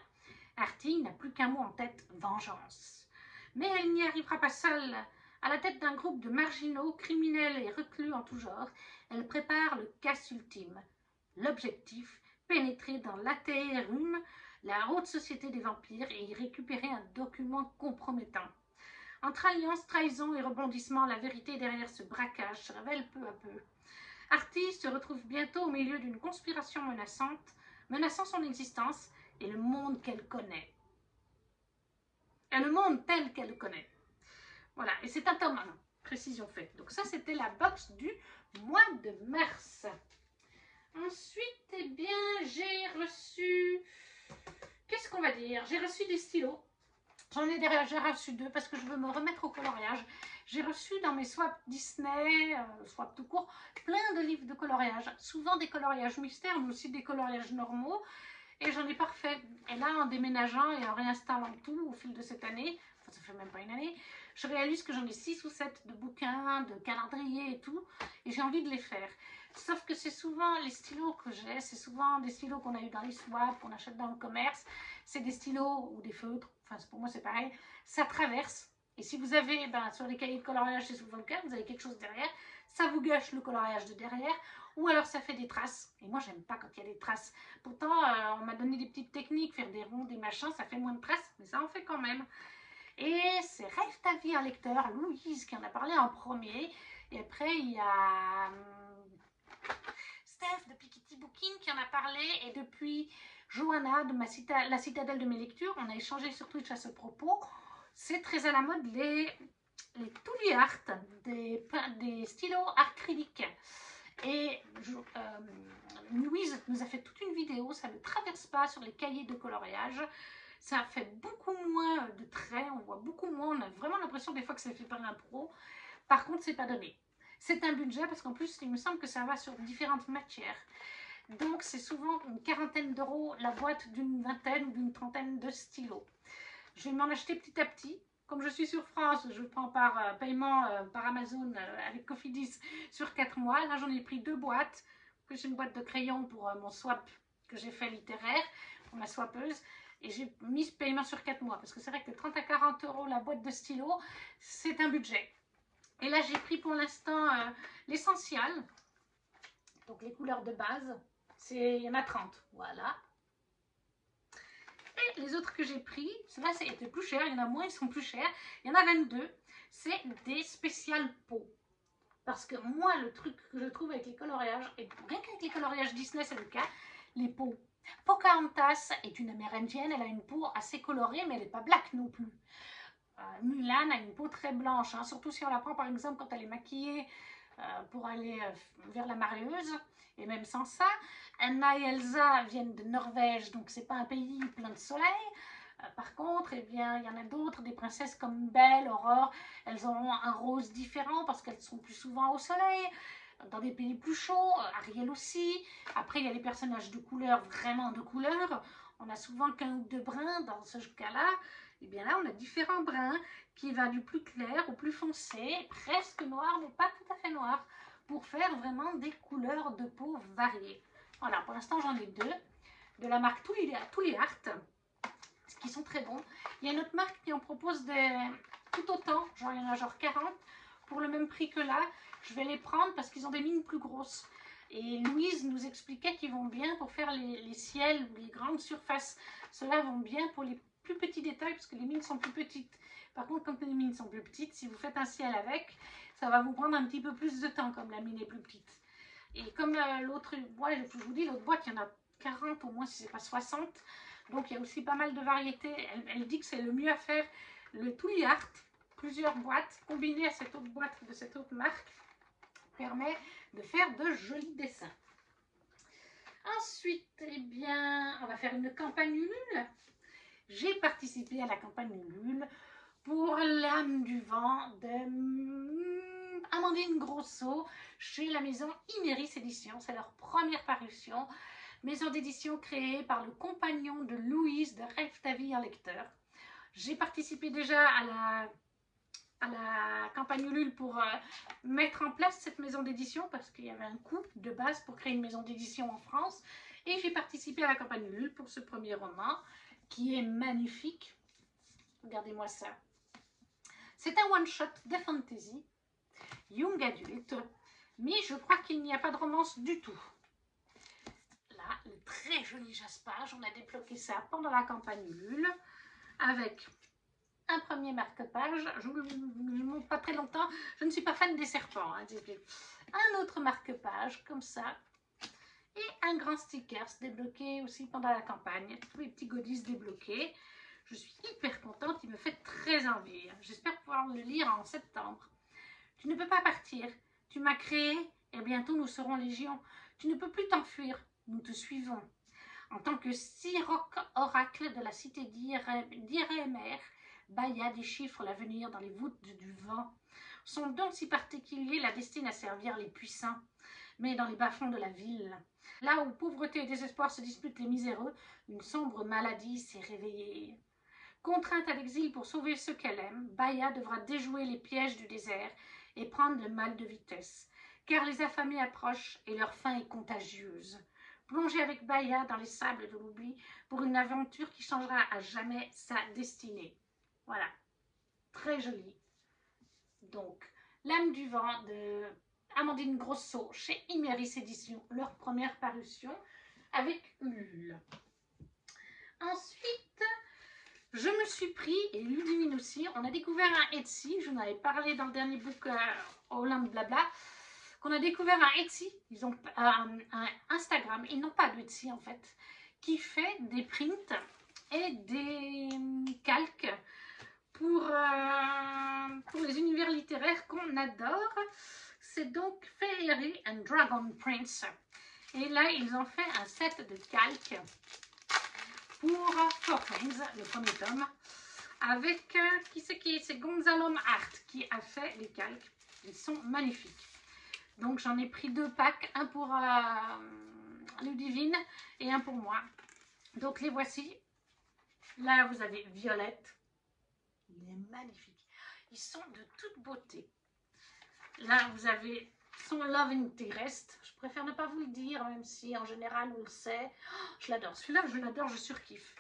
Artie n'a plus qu'un mot en tête, vengeance. Mais elle n'y arrivera pas seule. À la tête d'un groupe de marginaux, criminels et reclus en tout genre, elle prépare le casse ultime. L'objectif, pénétrer dans l'Atherum, la haute société des vampires, et y récupérer un document compromettant. Entre alliance, trahison et rebondissement, la vérité derrière ce braquage se révèle peu à peu. Artie se retrouve bientôt au milieu d'une conspiration menaçant son existence et le monde qu'elle connaît. et le monde tel qu'elle le connaît. Voilà, et c'est un tome 1, précision faite. Donc ça, c'était la box du mois de mars. Ensuite, eh bien, j'ai reçu... Qu'est-ce qu'on va dire? J'ai reçu des stylos. J'en ai déjà reçu 2 parce que je veux me remettre au coloriage. J'ai reçu dans mes swaps Disney, swaps tout court, plein de livres de coloriage. Souvent des coloriages mystères, mais aussi des coloriages normaux. Et j'en ai pas refait. Et là, en déménageant et en réinstallant tout au fil de cette année, enfin ça fait même pas une année, je réalise que j'en ai 6 ou 7 de bouquins, de calendriers et tout. Et j'ai envie de les faire. Sauf que c'est souvent les stylos que j'ai, c'est souvent des stylos qu'on a eu dans les swaps, qu'on achète dans le commerce. C'est des stylos ou des feutres, enfin pour moi c'est pareil, ça traverse. Et si vous avez, sur les cahiers de coloriage, c'est souvent le cas, vous avez quelque chose derrière, ça vous gâche le coloriage de derrière, ou alors ça fait des traces. Et moi j'aime pas quand il y a des traces. Pourtant, on m'a donné des petites techniques, faire des ronds, des machins, ça fait moins de traces, mais ça en fait quand même. Et c'est Rêve ta vie un lecteur, Louise qui en a parlé en premier. Et après il y a... Steph de Piketty Booking qui en a parlé, et depuis Johanna de la citadelle de mes lectures, on a échangé sur Twitch à ce propos. C'est très à la mode les Tuli Art, des stylos acryliques. Et Louise nous a fait toute une vidéo, ça ne traverse pas sur les cahiers de coloriage. Ça fait beaucoup moins de traits, on voit beaucoup moins, on a vraiment l'impression des fois que c'est fait par un pro. Par contre, c'est pas donné. C'est un budget parce qu'en plus, il me semble que ça va sur différentes matières. Donc, c'est souvent une quarantaine d'euros la boîte d'une vingtaine ou d'une trentaine de stylos. Je vais m'en acheter petit à petit. Comme je suis sur France, je prends par paiement par Amazon avec Cofidis sur 4 mois. Là, j'en ai pris 2 boîtes, plus une boîte de crayons pour mon swap que j'ai fait littéraire, pour ma swappeuse. Et j'ai mis ce paiement sur 4 mois parce que c'est vrai que 30 à 40 euros la boîte de stylos, c'est un budget. Et là, j'ai pris pour l'instant l'essentiel. Donc, les couleurs de base, il y en a 30. Voilà. Et les autres que j'ai pris, ceux-là, c'était plus cher. Il y en a moins, ils sont plus chers. Il y en a 22. C'est des spéciales peaux. Parce que moi, le truc que je trouve avec les coloriages, et rien qu'avec les coloriages Disney, c'est le cas, les peaux. Pocahontas est une amérindienne. Elle a une peau assez colorée, mais elle n'est pas black non plus. Mulan a une peau très blanche, hein, surtout si on la prend par exemple quand elle est maquillée pour aller vers la marieuse, et même sans ça. Anna et Elsa viennent de Norvège, donc c'est pas un pays plein de soleil. Par contre, eh bien, il y en a d'autres, des princesses comme Belle, Aurore, elles auront un rose différent parce qu'elles sont plus souvent au soleil, dans des pays plus chauds. Ariel aussi. Après, il y a les personnages de couleur, vraiment de couleur. On a souvent qu'un ou deux bruns dans ce cas-là. Et bien là, on a différents bruns qui va du plus clair au plus foncé, presque noir, mais pas tout à fait noir, pour faire vraiment des couleurs de peau variées. Voilà, pour l'instant, j'en ai 2, de la marque Tuli Art, qui sont très bons. Il y a une autre marque qui en propose tout autant, genre il y en a genre 40, pour le même prix que là. Je vais les prendre parce qu'ils ont des mines plus grosses. Et Louise nous expliquait qu'ils vont bien pour faire les ciels ou les grandes surfaces. Ceux-là vont bien pour les plus petits détails parce que les mines sont plus petites. Par contre, quand les mines sont plus petites, si vous faites un ciel avec, ça va vous prendre un petit peu plus de temps comme la mine est plus petite. Et comme l'autre boîte, je vous dis, l'autre boîte, il y en a 40 au moins, si ce n'est pas 60. Donc, il y a aussi pas mal de variétés. Elle dit que c'est le mieux à faire. Le Tuli Art, plusieurs boîtes combinées à cette autre boîte de cette autre marque, permet de faire de jolis dessins. Ensuite, eh bien, on va faire une campagne Ulule. J'ai participé à la campagne Ulule pour L'âme du vent de Amandine Grosso chez la maison Imeris Éditions. C'est leur première parution. Maison d'édition créée par le compagnon de Louise de Rêve ta vie un lecteur. J'ai participé déjà à la campagne Ulule pour mettre en place cette maison d'édition parce qu'il y avait un coût de base pour créer une maison d'édition en France. Et j'ai participé à la campagne Ulule pour ce premier roman qui est magnifique. Regardez-moi ça. C'est un one-shot de fantasy, young adulte, mais je crois qu'il n'y a pas de romance du tout. Là, le très joli jaspage, on a débloqué ça pendant la campagne Ulule avec un premier marque-page. Je ne montre pas très longtemps, je ne suis pas fan des serpents. Hein, un autre marque-page comme ça. Et un grand sticker débloqué aussi pendant la campagne. Tous les petits goodies débloqués. Je suis hyper contente, il me fait très envie. J'espère pouvoir le lire en septembre. Tu ne peux pas partir. Tu m'as créé et bientôt nous serons légion. Tu ne peux plus t'enfuir. Nous te suivons. En tant que siroc oracle de la cité d'Irémère, Baya déchiffre l'avenir dans les voûtes du vent. Son don si particulier la destine à servir les puissants, mais dans les bas-fonds de la ville. Là où pauvreté et désespoir se disputent les miséreux, une sombre maladie s'est réveillée. Contrainte à l'exil pour sauver ceux qu'elle aime, Baya devra déjouer les pièges du désert et prendre le mal de vitesse, car les affamés approchent et leur faim est contagieuse. Plongez avec Baya dans les sables de l'oubli pour une aventure qui changera à jamais sa destinée. Voilà, très joli. Donc, L'âme du vent de Amandine Grosso chez Imeris Éditions, leur première parution avec Ulule. Ensuite, je me suis pris, et Ludivine aussi, on a découvert un Etsy, je vous en avais parlé dans le dernier book Hollande Blabla, qu'on a découvert un Etsy, ils ont un Instagram, ils n'ont pas de Etsy en fait, qui fait des prints et des calques pour les univers littéraires qu'on adore. C'est donc Fairy and Dragon Prince. Et là, ils ont fait un set de calques pour Four Wings, le premier tome, avec, c'est Gonzalom Art qui a fait les calques. Ils sont magnifiques. Donc j'en ai pris 2 packs, un pour Ludivine et un pour moi. Donc les voici. Là, vous avez Violette. Il est magnifique. Ils sont de toute beauté. Là, vous avez son Love Interest. Je préfère ne pas vous le dire, même si en général, on le sait. Oh, je l'adore. Celui-là, je l'adore, je surkiffe.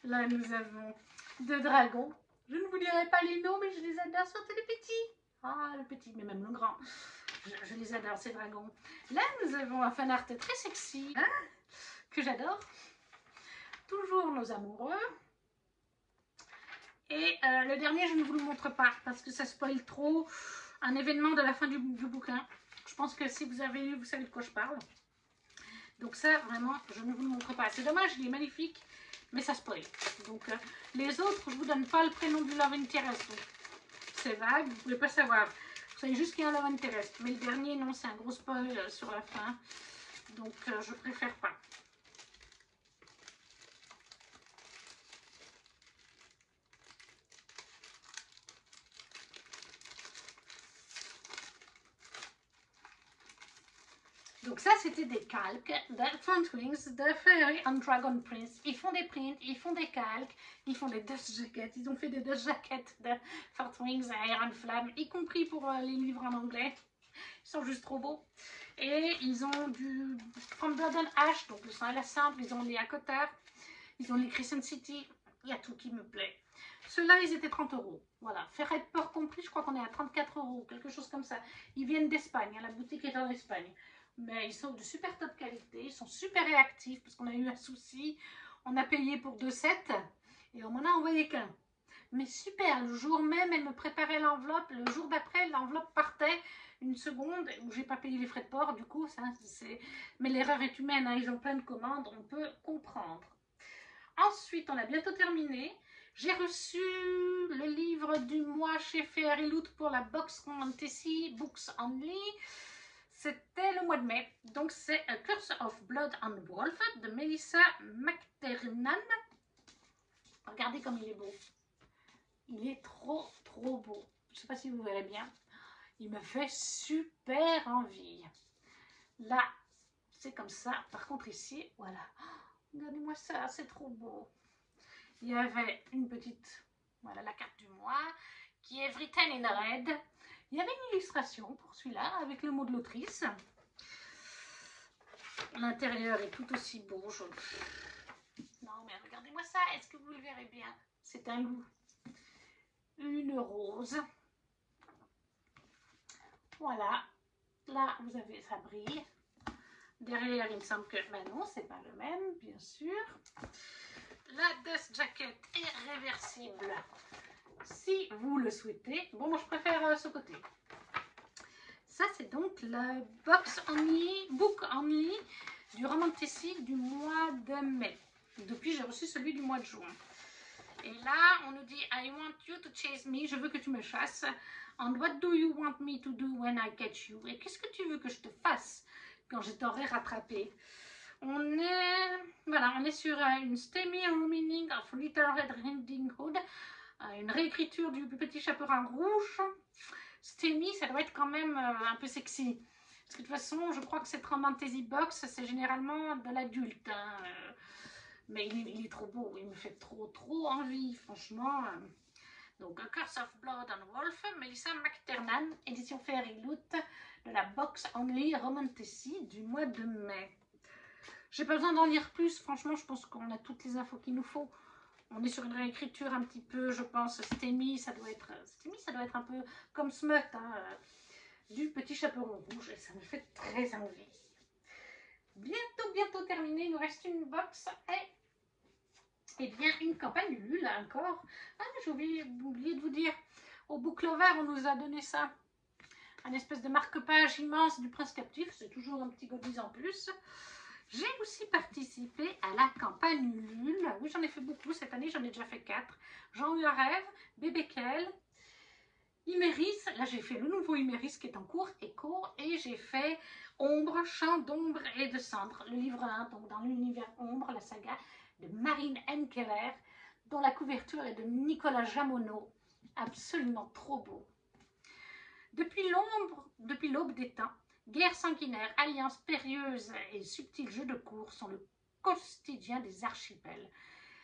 Là, nous avons 2 dragons. Je ne vous dirai pas les noms, mais je les adore. Surtout le petit. Ah, le petit, mais même le grand. Je les adore, ces dragons. Là, nous avons un fan art très sexy, hein, que j'adore. Toujours nos amoureux. Et le dernier, je ne vous le montre pas parce que ça spoil trop un événement de la fin du bouquin. Je pense que si vous avez lu, vous savez de quoi je parle. Donc ça, vraiment, je ne vous le montre pas. C'est dommage, il est magnifique, mais ça spoil. Donc les autres, je ne vous donne pas le prénom du Love Interest. C'est vague, vous ne pouvez pas savoir. Vous savez juste qu'il y a un Love Interest. Mais le dernier, non, c'est un gros spoil sur la fin. Donc je préfère pas. Donc ça, c'était des calques de Four Wings, de Fairy and Dragon Prince. Ils font des prints, ils font des calques, ils font des dust jackets. Ils ont fait des dust jackets de Four Wings et Iron Flame, y compris pour les livres en anglais. Ils sont juste trop beaux. Et ils ont du From Blood and Ash, donc le sang et la simple. Ils ont les Akotard, ils ont les Crescent City. Il y a tout qui me plaît. Ceux-là, ils étaient 30 €. Voilà, ferret de porc compris, je crois qu'on est à 34 €, quelque chose comme ça. Ils viennent d'Espagne, la boutique est en Espagne. Mais ils sont de super top qualité, ils sont super réactifs parce qu'on a eu un souci. On a payé pour 2 sets et on m'en a envoyé qu'un. Mais super, le jour même, elle me préparait l'enveloppe. Le jour d'après, l'enveloppe partait une seconde où j'ai pas payé les frais de port. Du coup, ça, c'est... Mais l'erreur est humaine, hein, ils ont plein de commandes, on peut comprendre. Ensuite, on a bientôt terminé. J'ai reçu le livre du mois chez Fairy Loot pour la box Fantasy Books Only. C'était le mois de mai. Donc, c'est A Curse of Blood and Wolf de Melissa McTernan. Regardez comme il est beau. Il est trop, trop beau. Je ne sais pas si vous verrez bien. Il me fait super envie. Là, c'est comme ça. Par contre, ici, voilà. Oh, regardez-moi ça, c'est trop beau. Il y avait une petite, voilà, la carte du mois, qui est written in red. Il y avait une illustration pour celui-là, avec le mot de l'autrice. L'intérieur est tout aussi beau. Non, mais regardez-moi ça. Est-ce que vous le verrez bien? C'est un loup. Une rose. Voilà. Là, vous avez, ça brille. Derrière, il me semble que, ben non, c'est pas le même, bien sûr. La dust jacket est réversible. Si vous le souhaitez. Bon, moi, je préfère ce côté. Ça, c'est donc la box only, book only du roman Tessie du mois de mai. Depuis, j'ai reçu celui du mois de juin. Et là, on nous dit I want you to chase me, je veux que tu me chasses. And what do you want me to do when I catch you? Et qu'est-ce que tu veux que je te fasse quand je t'aurai rattrapé? Voilà, on est sur une STEMI Meaning of Little Red Riding Hood, une réécriture du Petit Chaperon Rouge. STEMI, ça doit être quand même un peu sexy. Parce que de toute façon, je crois que cette fantasy box, c'est généralement de l'adulte. Hein. Mais il est trop beau, il me fait trop envie, franchement. Donc, A Curse of Blood and Wolf, Melissa McTernan, édition Fairy Loot, de la box Only Romantasy du mois de mai. J'ai pas besoin d'en lire plus, franchement, je pense qu'on a toutes les infos qu'il nous faut. On est sur une réécriture un petit peu, je pense, STEMI, ça doit être un peu comme Smut, hein, du Petit Chaperon Rouge, et ça me fait très envie. Bientôt terminé, il nous reste une box et bien une campagne Ulule encore. Ah, j'ai oublié de vous dire, au Book Lover, on nous a donné ça. Un espèce de marque-page immense du Prince Captif, c'est toujours un petit goodies en plus. J'ai aussi participé à la campagne Ulule. Oui, j'en ai fait beaucoup cette année, j'en ai déjà fait 4. Jean eu un rêve, Bébé Kel, Iméris. Là, j'ai fait le nouveau Iméris qui est en cours, Écho, et j'ai fait Ombre, Chant d'ombre et de cendre, le livre 1, donc dans l'univers Ombre, la saga de Marine M. Keller, dont la couverture est de Nicolas Jamonot. Absolument trop beau. Depuis l'aube des temps, guerre sanguinaire, alliances périlleuses et subtils jeux de cour sont le quotidien des archipels.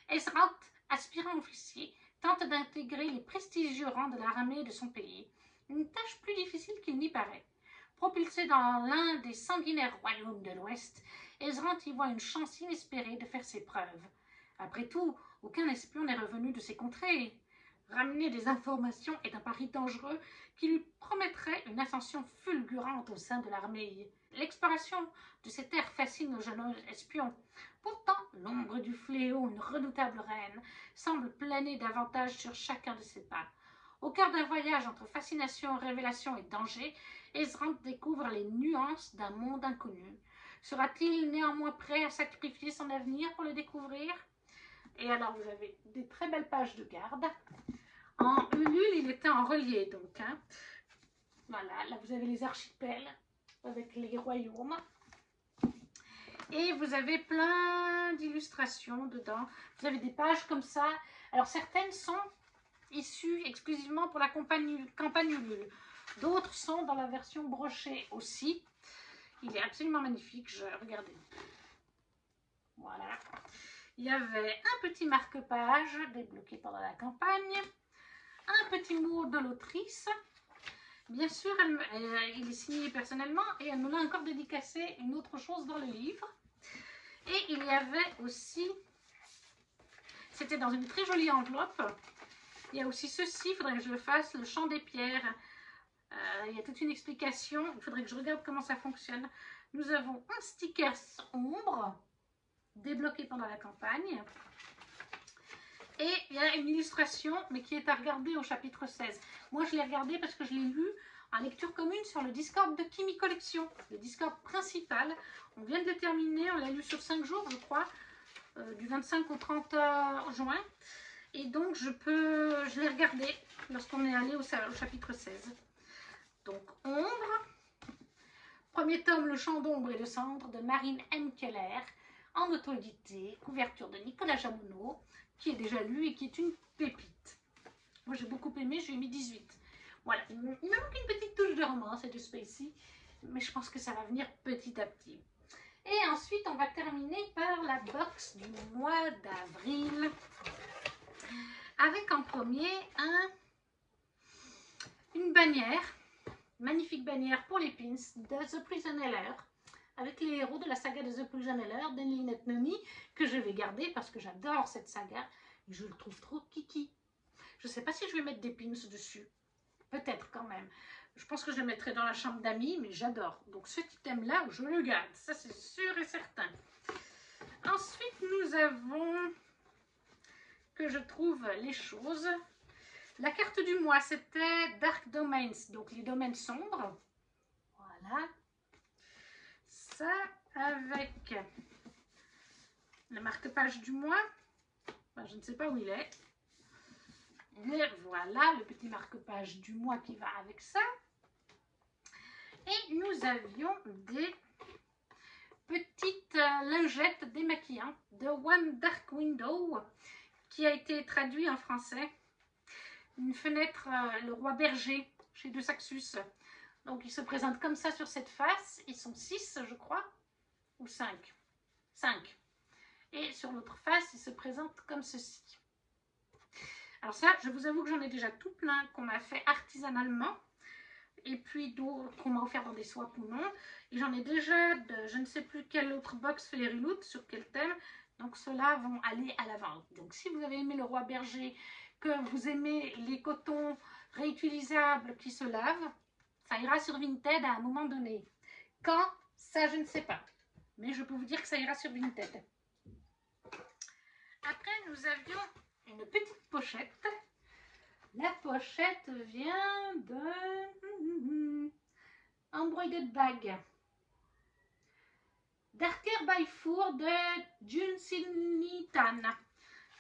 Ezra, aspirant officier, tente d'intégrer les prestigieux rangs de l'armée de son pays, une tâche plus difficile qu'il n'y paraît. Propulsé dans l'un des sanguinaires royaumes de l'Ouest, Ezra y voit une chance inespérée de faire ses preuves. Après tout, aucun espion n'est revenu de ces contrées. Ramener des informations est un pari dangereux qui lui promettrait une ascension fulgurante au sein de l'armée. L'exploration de ces terres fascine le jeune espion. Pourtant, l'ombre du fléau, une redoutable reine, semble planer davantage sur chacun de ses pas. Au cœur d'un voyage entre fascination, révélation et danger, Ezra découvre les nuances d'un monde inconnu. Sera-t-il néanmoins prêt à sacrifier son avenir pour le découvrir? Et alors, vous avez des très belles pages de garde. En Ulule, il était en relié, donc. Hein. Voilà, là, vous avez les archipels avec les royaumes. Et vous avez plein d'illustrations dedans. Vous avez des pages comme ça. Alors, certaines sont issues exclusivement pour la campagne Ulule. D'autres sont dans la version brochée aussi. Il est absolument magnifique. Regardez. Voilà. Il y avait un petit marque-page débloqué pendant la campagne. Un petit mot de l'autrice. Bien sûr, il est signé personnellement et elle me l'a encore dédicacé une autre chose dans le livre. Et il y avait aussi, c'était dans une très jolie enveloppe, il y a aussi ceci, il faudrait que je le fasse, le chant des pierres. Il y a toute une explication, il faudrait que je regarde comment ça fonctionne. Nous avons un sticker ombre, débloqué pendant la campagne. Et il y a une illustration, mais qui est à regarder au chapitre 16. Moi, je l'ai regardé parce que je l'ai lu en lecture commune sur le Discord de Kimi Collection, le Discord principal. On vient de le terminer, on l'a lu sur 5 jours, je crois, du 25 au 30 juin. Et donc, je l'ai regardé lorsqu'on est allé au chapitre 16. Donc, Ombre, premier tome, Le Chant d'ombre et de cendre de Marine M. Keller, en auto-édité, couverture de Nicolas Jamonot, qui est déjà lu et qui est une pépite. Moi, j'ai beaucoup aimé, je lui ai mis 18. Voilà, il me manque une petite touche de romance et de spacey, mais je pense que ça va venir petit à petit. Et ensuite, on va terminer par la box du mois d'avril, avec en premier une bannière, magnifique bannière pour les pins de The Prison Heller, avec les héros de la saga de The Prison Heller, d'Enlinette Noni, que je vais garder parce que j'adore cette saga et je le trouve trop kiki. Je ne sais pas si je vais mettre des pins dessus. Peut-être quand même. Je pense que je le mettrai dans la chambre d'amis, mais j'adore. Donc cet item-là, je le garde. Ça, c'est sûr et certain. Ensuite, nous avons, que je trouve les choses. La carte du mois, c'était Dark Domains, donc les domaines sombres. Voilà. Ça, avec le marque-page du mois. Enfin, je ne sais pas où il est. Voilà, le petit marque-page du mois qui va avec ça. Et nous avions des petites lingettes démaquillantes de One Dark Window qui a été traduit en français. Une fenêtre, le roi berger chez De Saxus. Donc ils se présentent comme ça sur cette face. Ils sont 6 je crois, ou 5. 5. Et sur l'autre face, ils se présentent comme ceci. Alors ça, je vous avoue que j'en ai déjà tout plein qu'on m'a fait artisanalement. Et puis d'autres qu'on m'a offert dans des swaps ou non. Et j'en ai déjà de je ne sais plus quelle autre box Fairy Loot, sur quel thème. Donc ceux-là vont aller à la vente. Donc si vous avez aimé le roi berger, que vous aimez les cotons réutilisables qui se lavent, ça ira sur Vinted à un moment donné. Quand? Ça, je ne sais pas. Mais je peux vous dire que ça ira sur Vinted. Après, nous avions une petite pochette. La pochette vient de Embroidered Bag. Darker by Four de June Tan.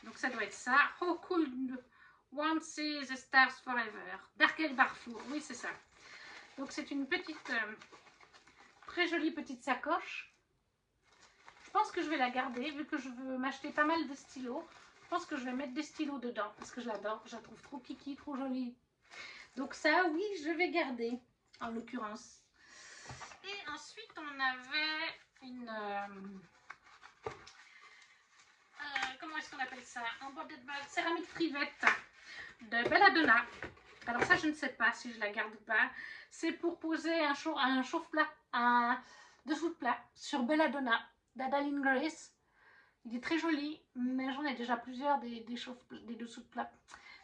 Donc ça doit être ça. How could one see the stars forever? Darker by Four, oui c'est ça. Donc c'est une petite, très jolie petite sacoche. Je pense que je vais la garder vu que je veux m'acheter pas mal de stylos. Je pense que je vais mettre des stylos dedans parce que je l'adore. Je la trouve trop kiki, trop jolie. Donc ça, oui, je vais garder en l'occurrence. Et ensuite, on avait une... comment est-ce qu'on appelle ça? Embroidered Bag, céramique frivette de Belladonna. Alors ça, je ne sais pas si je la garde ou pas. C'est pour poser un chauffe-plat, un dessous de plat sur Belladonna d'Adaline Grace. Il est très joli, mais j'en ai déjà plusieurs des dessous de plat.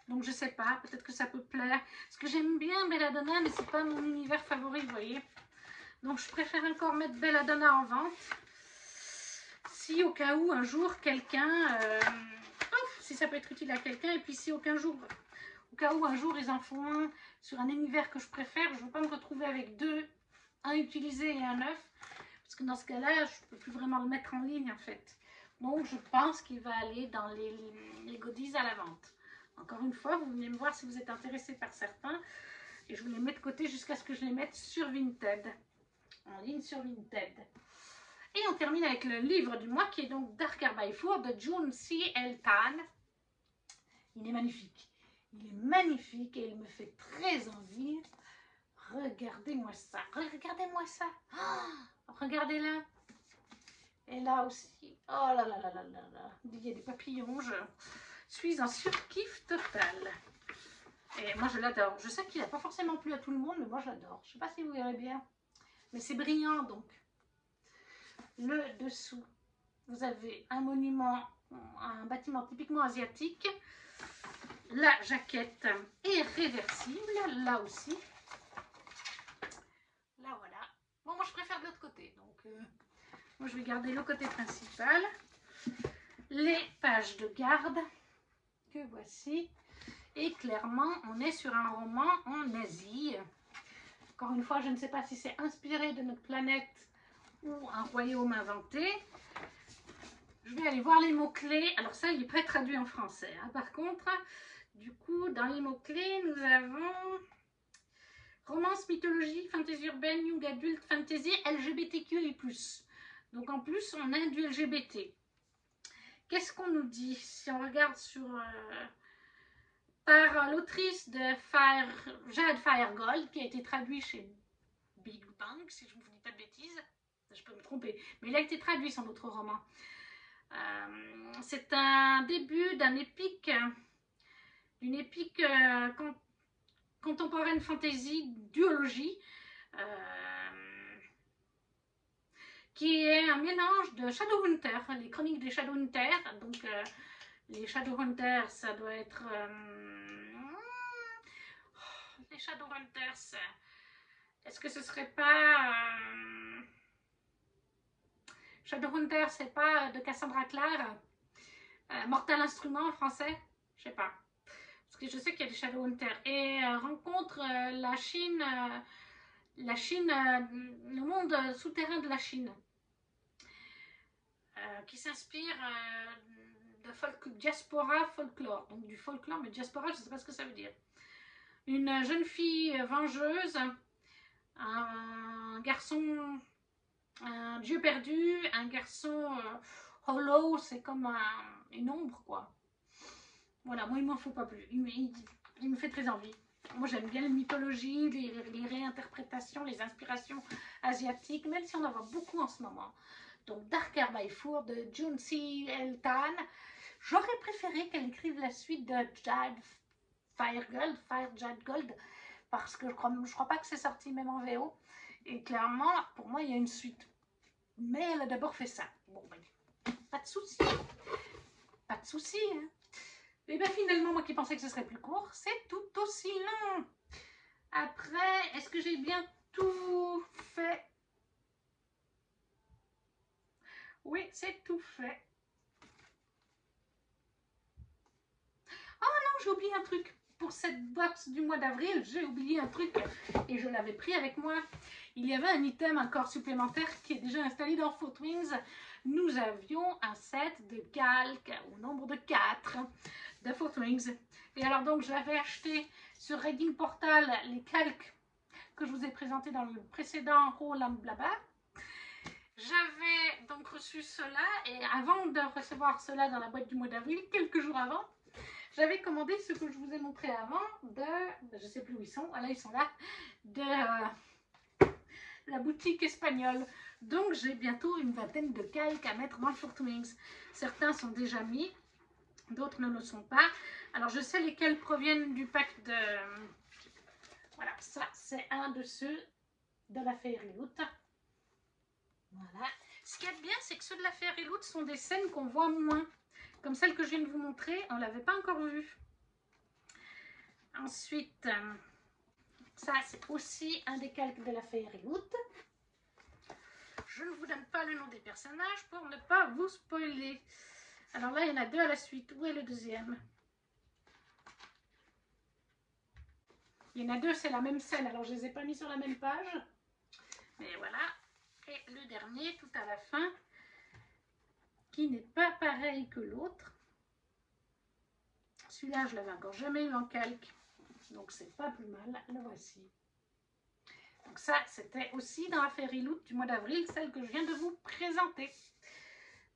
Donc je sais pas, peut-être que ça peut plaire. Parce que j'aime bien Belladonna, mais c'est pas mon univers favori, vous voyez. Donc je préfère encore mettre Belladonna en vente. Si au cas où un jour quelqu'un... si ça peut être utile à quelqu'un. Et puis si au cas où un jour ils en font un sur un univers que je préfère, je ne veux pas me retrouver avec deux, un utilisé et un neuf. Parce que dans ce cas-là, je ne peux plus vraiment le mettre en ligne en fait. Donc je pense qu'il va aller dans les goodies à la vente. Encore une fois, vous venez me voir si vous êtes intéressé par certains. Et je vous les mets de côté jusqu'à ce que je les mette sur Vinted. En ligne sur Vinted. Et on termine avec le livre du mois qui est donc Darker by Four de June Tan. Il est magnifique. Il est magnifique et il me fait très envie. Regardez-moi ça. Regardez-moi ça. Oh, regardez-là. Et là aussi. Oh là là là là là là. Il y a des papillons. Je suis en surkiff total. Et moi je l'adore. Je sais qu'il n'a pas forcément plu à tout le monde, mais moi je l'adore. Je ne sais pas si vous verrez bien. Mais c'est brillant donc. Le dessous, vous avez un monument, un bâtiment typiquement asiatique. La jaquette est réversible, là aussi. Là voilà. Bon, moi je préfère de l'autre côté. Donc moi je vais garder le côté principal. Les pages de garde que voici. Et clairement, on est sur un roman en Asie. Encore une fois, je ne sais pas si c'est inspiré de notre planète ou un royaume inventé. Je vais aller voir les mots-clés. Alors ça, il n'est pas traduit en français. Hein. Par contre, du coup, dans les mots-clés, nous avons romance, mythologie, fantasy urbaine, young adulte, fantasy, LGBTQI+. Donc en plus, on a du LGBT. Qu'est-ce qu'on nous dit? Si on regarde sur... par l'autrice de Jade Firegold, qui a été traduit chez Big Bang, si je ne vous dis pas de bêtises. Je peux me tromper, mais il a été traduit son autre roman. C'est un début d'une épique contemporaine fantasy duologie qui est un mélange de Shadowhunter, les chroniques des Shadowhunter. Donc les Shadowhunters, ça doit être les Shadowhunters. Est-ce que ce serait pas Shadowhunter, c'est pas de Cassandra Clare, Mortal Instrument en français, je sais pas. Parce que je sais qu'il y a des Shadowhunter. Et rencontre la Chine, le monde souterrain de la Chine, qui s'inspire diaspora folklore. Donc du folklore, mais diaspora, je ne sais pas ce que ça veut dire. Une jeune fille vengeuse, un garçon, un dieu perdu, un garçon hollow, c'est comme une ombre, quoi. Voilà, moi, il m'en faut pas plus. Il me fait très envie. Moi, j'aime bien les mythologies, les réinterprétations, les inspirations asiatiques, même si on en voit beaucoup en ce moment. Donc, Dark Air by Four de Junsi El Tan. J'aurais préféré qu'elle écrive la suite de Jade Jade Gold, parce que je crois pas que c'est sorti même en VO. Et clairement, pour moi, il y a une suite. Mais elle a d'abord fait ça. Bon, ben, pas de souci. Pas de souci, hein. Et bien finalement, moi qui pensais que ce serait plus court, c'est tout aussi long. Après, est-ce que j'ai bien tout fait? Oui, c'est tout fait. Oh non, j'ai oublié un truc. Pour cette box du mois d'avril, j'ai oublié un truc et je l'avais pris avec moi. Il y avait un item, un corps supplémentaire qui est déjà installé dans Footwings. Nous avions un set de calques au nombre de 4 de Footwings. Et alors donc j'avais acheté sur Reading Portal les calques que je vous ai présentés dans le précédent Roland Blabla. J'avais donc reçu cela et avant de recevoir cela dans la boîte du mois d'avril, quelques jours avant, j'avais commandé ce que je vous ai montré avant de, je ne sais plus où ils sont, voilà ils sont là, de la boutique espagnole. Donc j'ai bientôt une vingtaine de calques à mettre dans le Footwings. Certains sont déjà mis, d'autres ne le sont pas. Alors je sais lesquels proviennent du pack de... Voilà, ça c'est un de ceux de la Fairy Loot. Voilà. Ce qu'il y a de bien, c'est que ceux de la Fairy Loot sont des scènes qu'on voit moins. Comme celle que je viens de vous montrer, on ne l'avait pas encore vue. Ensuite, ça c'est aussi un des calques de la Fairy Loot. Je ne vous donne pas le nom des personnages pour ne pas vous spoiler. Alors là, il y en a 2 à la suite. Où est le deuxième? Il y en a 2, c'est la même scène. Alors, je ne les ai pas mis sur la même page. Mais voilà. Et le dernier, tout à la fin, qui n'est pas pareil que l'autre. Celui-là, je l'avais encore jamais eu en calque. Donc, c'est pas plus mal. Le voici. Donc ça, c'était aussi dans la Fairy Loot du mois d'avril, celle que je viens de vous présenter.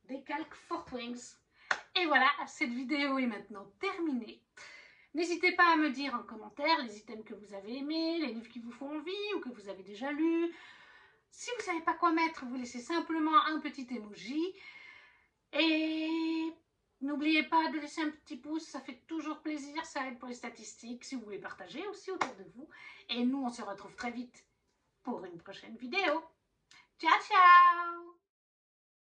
Des calques Footwings. Et voilà, cette vidéo est maintenant terminée. N'hésitez pas à me dire en commentaire les items que vous avez aimés, les livres qui vous font envie ou que vous avez déjà lus. Si vous ne savez pas quoi mettre, vous laissez simplement un petit emoji. Et n'oubliez pas de laisser un petit pouce, ça fait toujours plaisir, ça aide pour les statistiques. Si vous voulez partager aussi autour de vous. Et nous, on se retrouve très vite pour une prochaine vidéo. Ciao, ciao!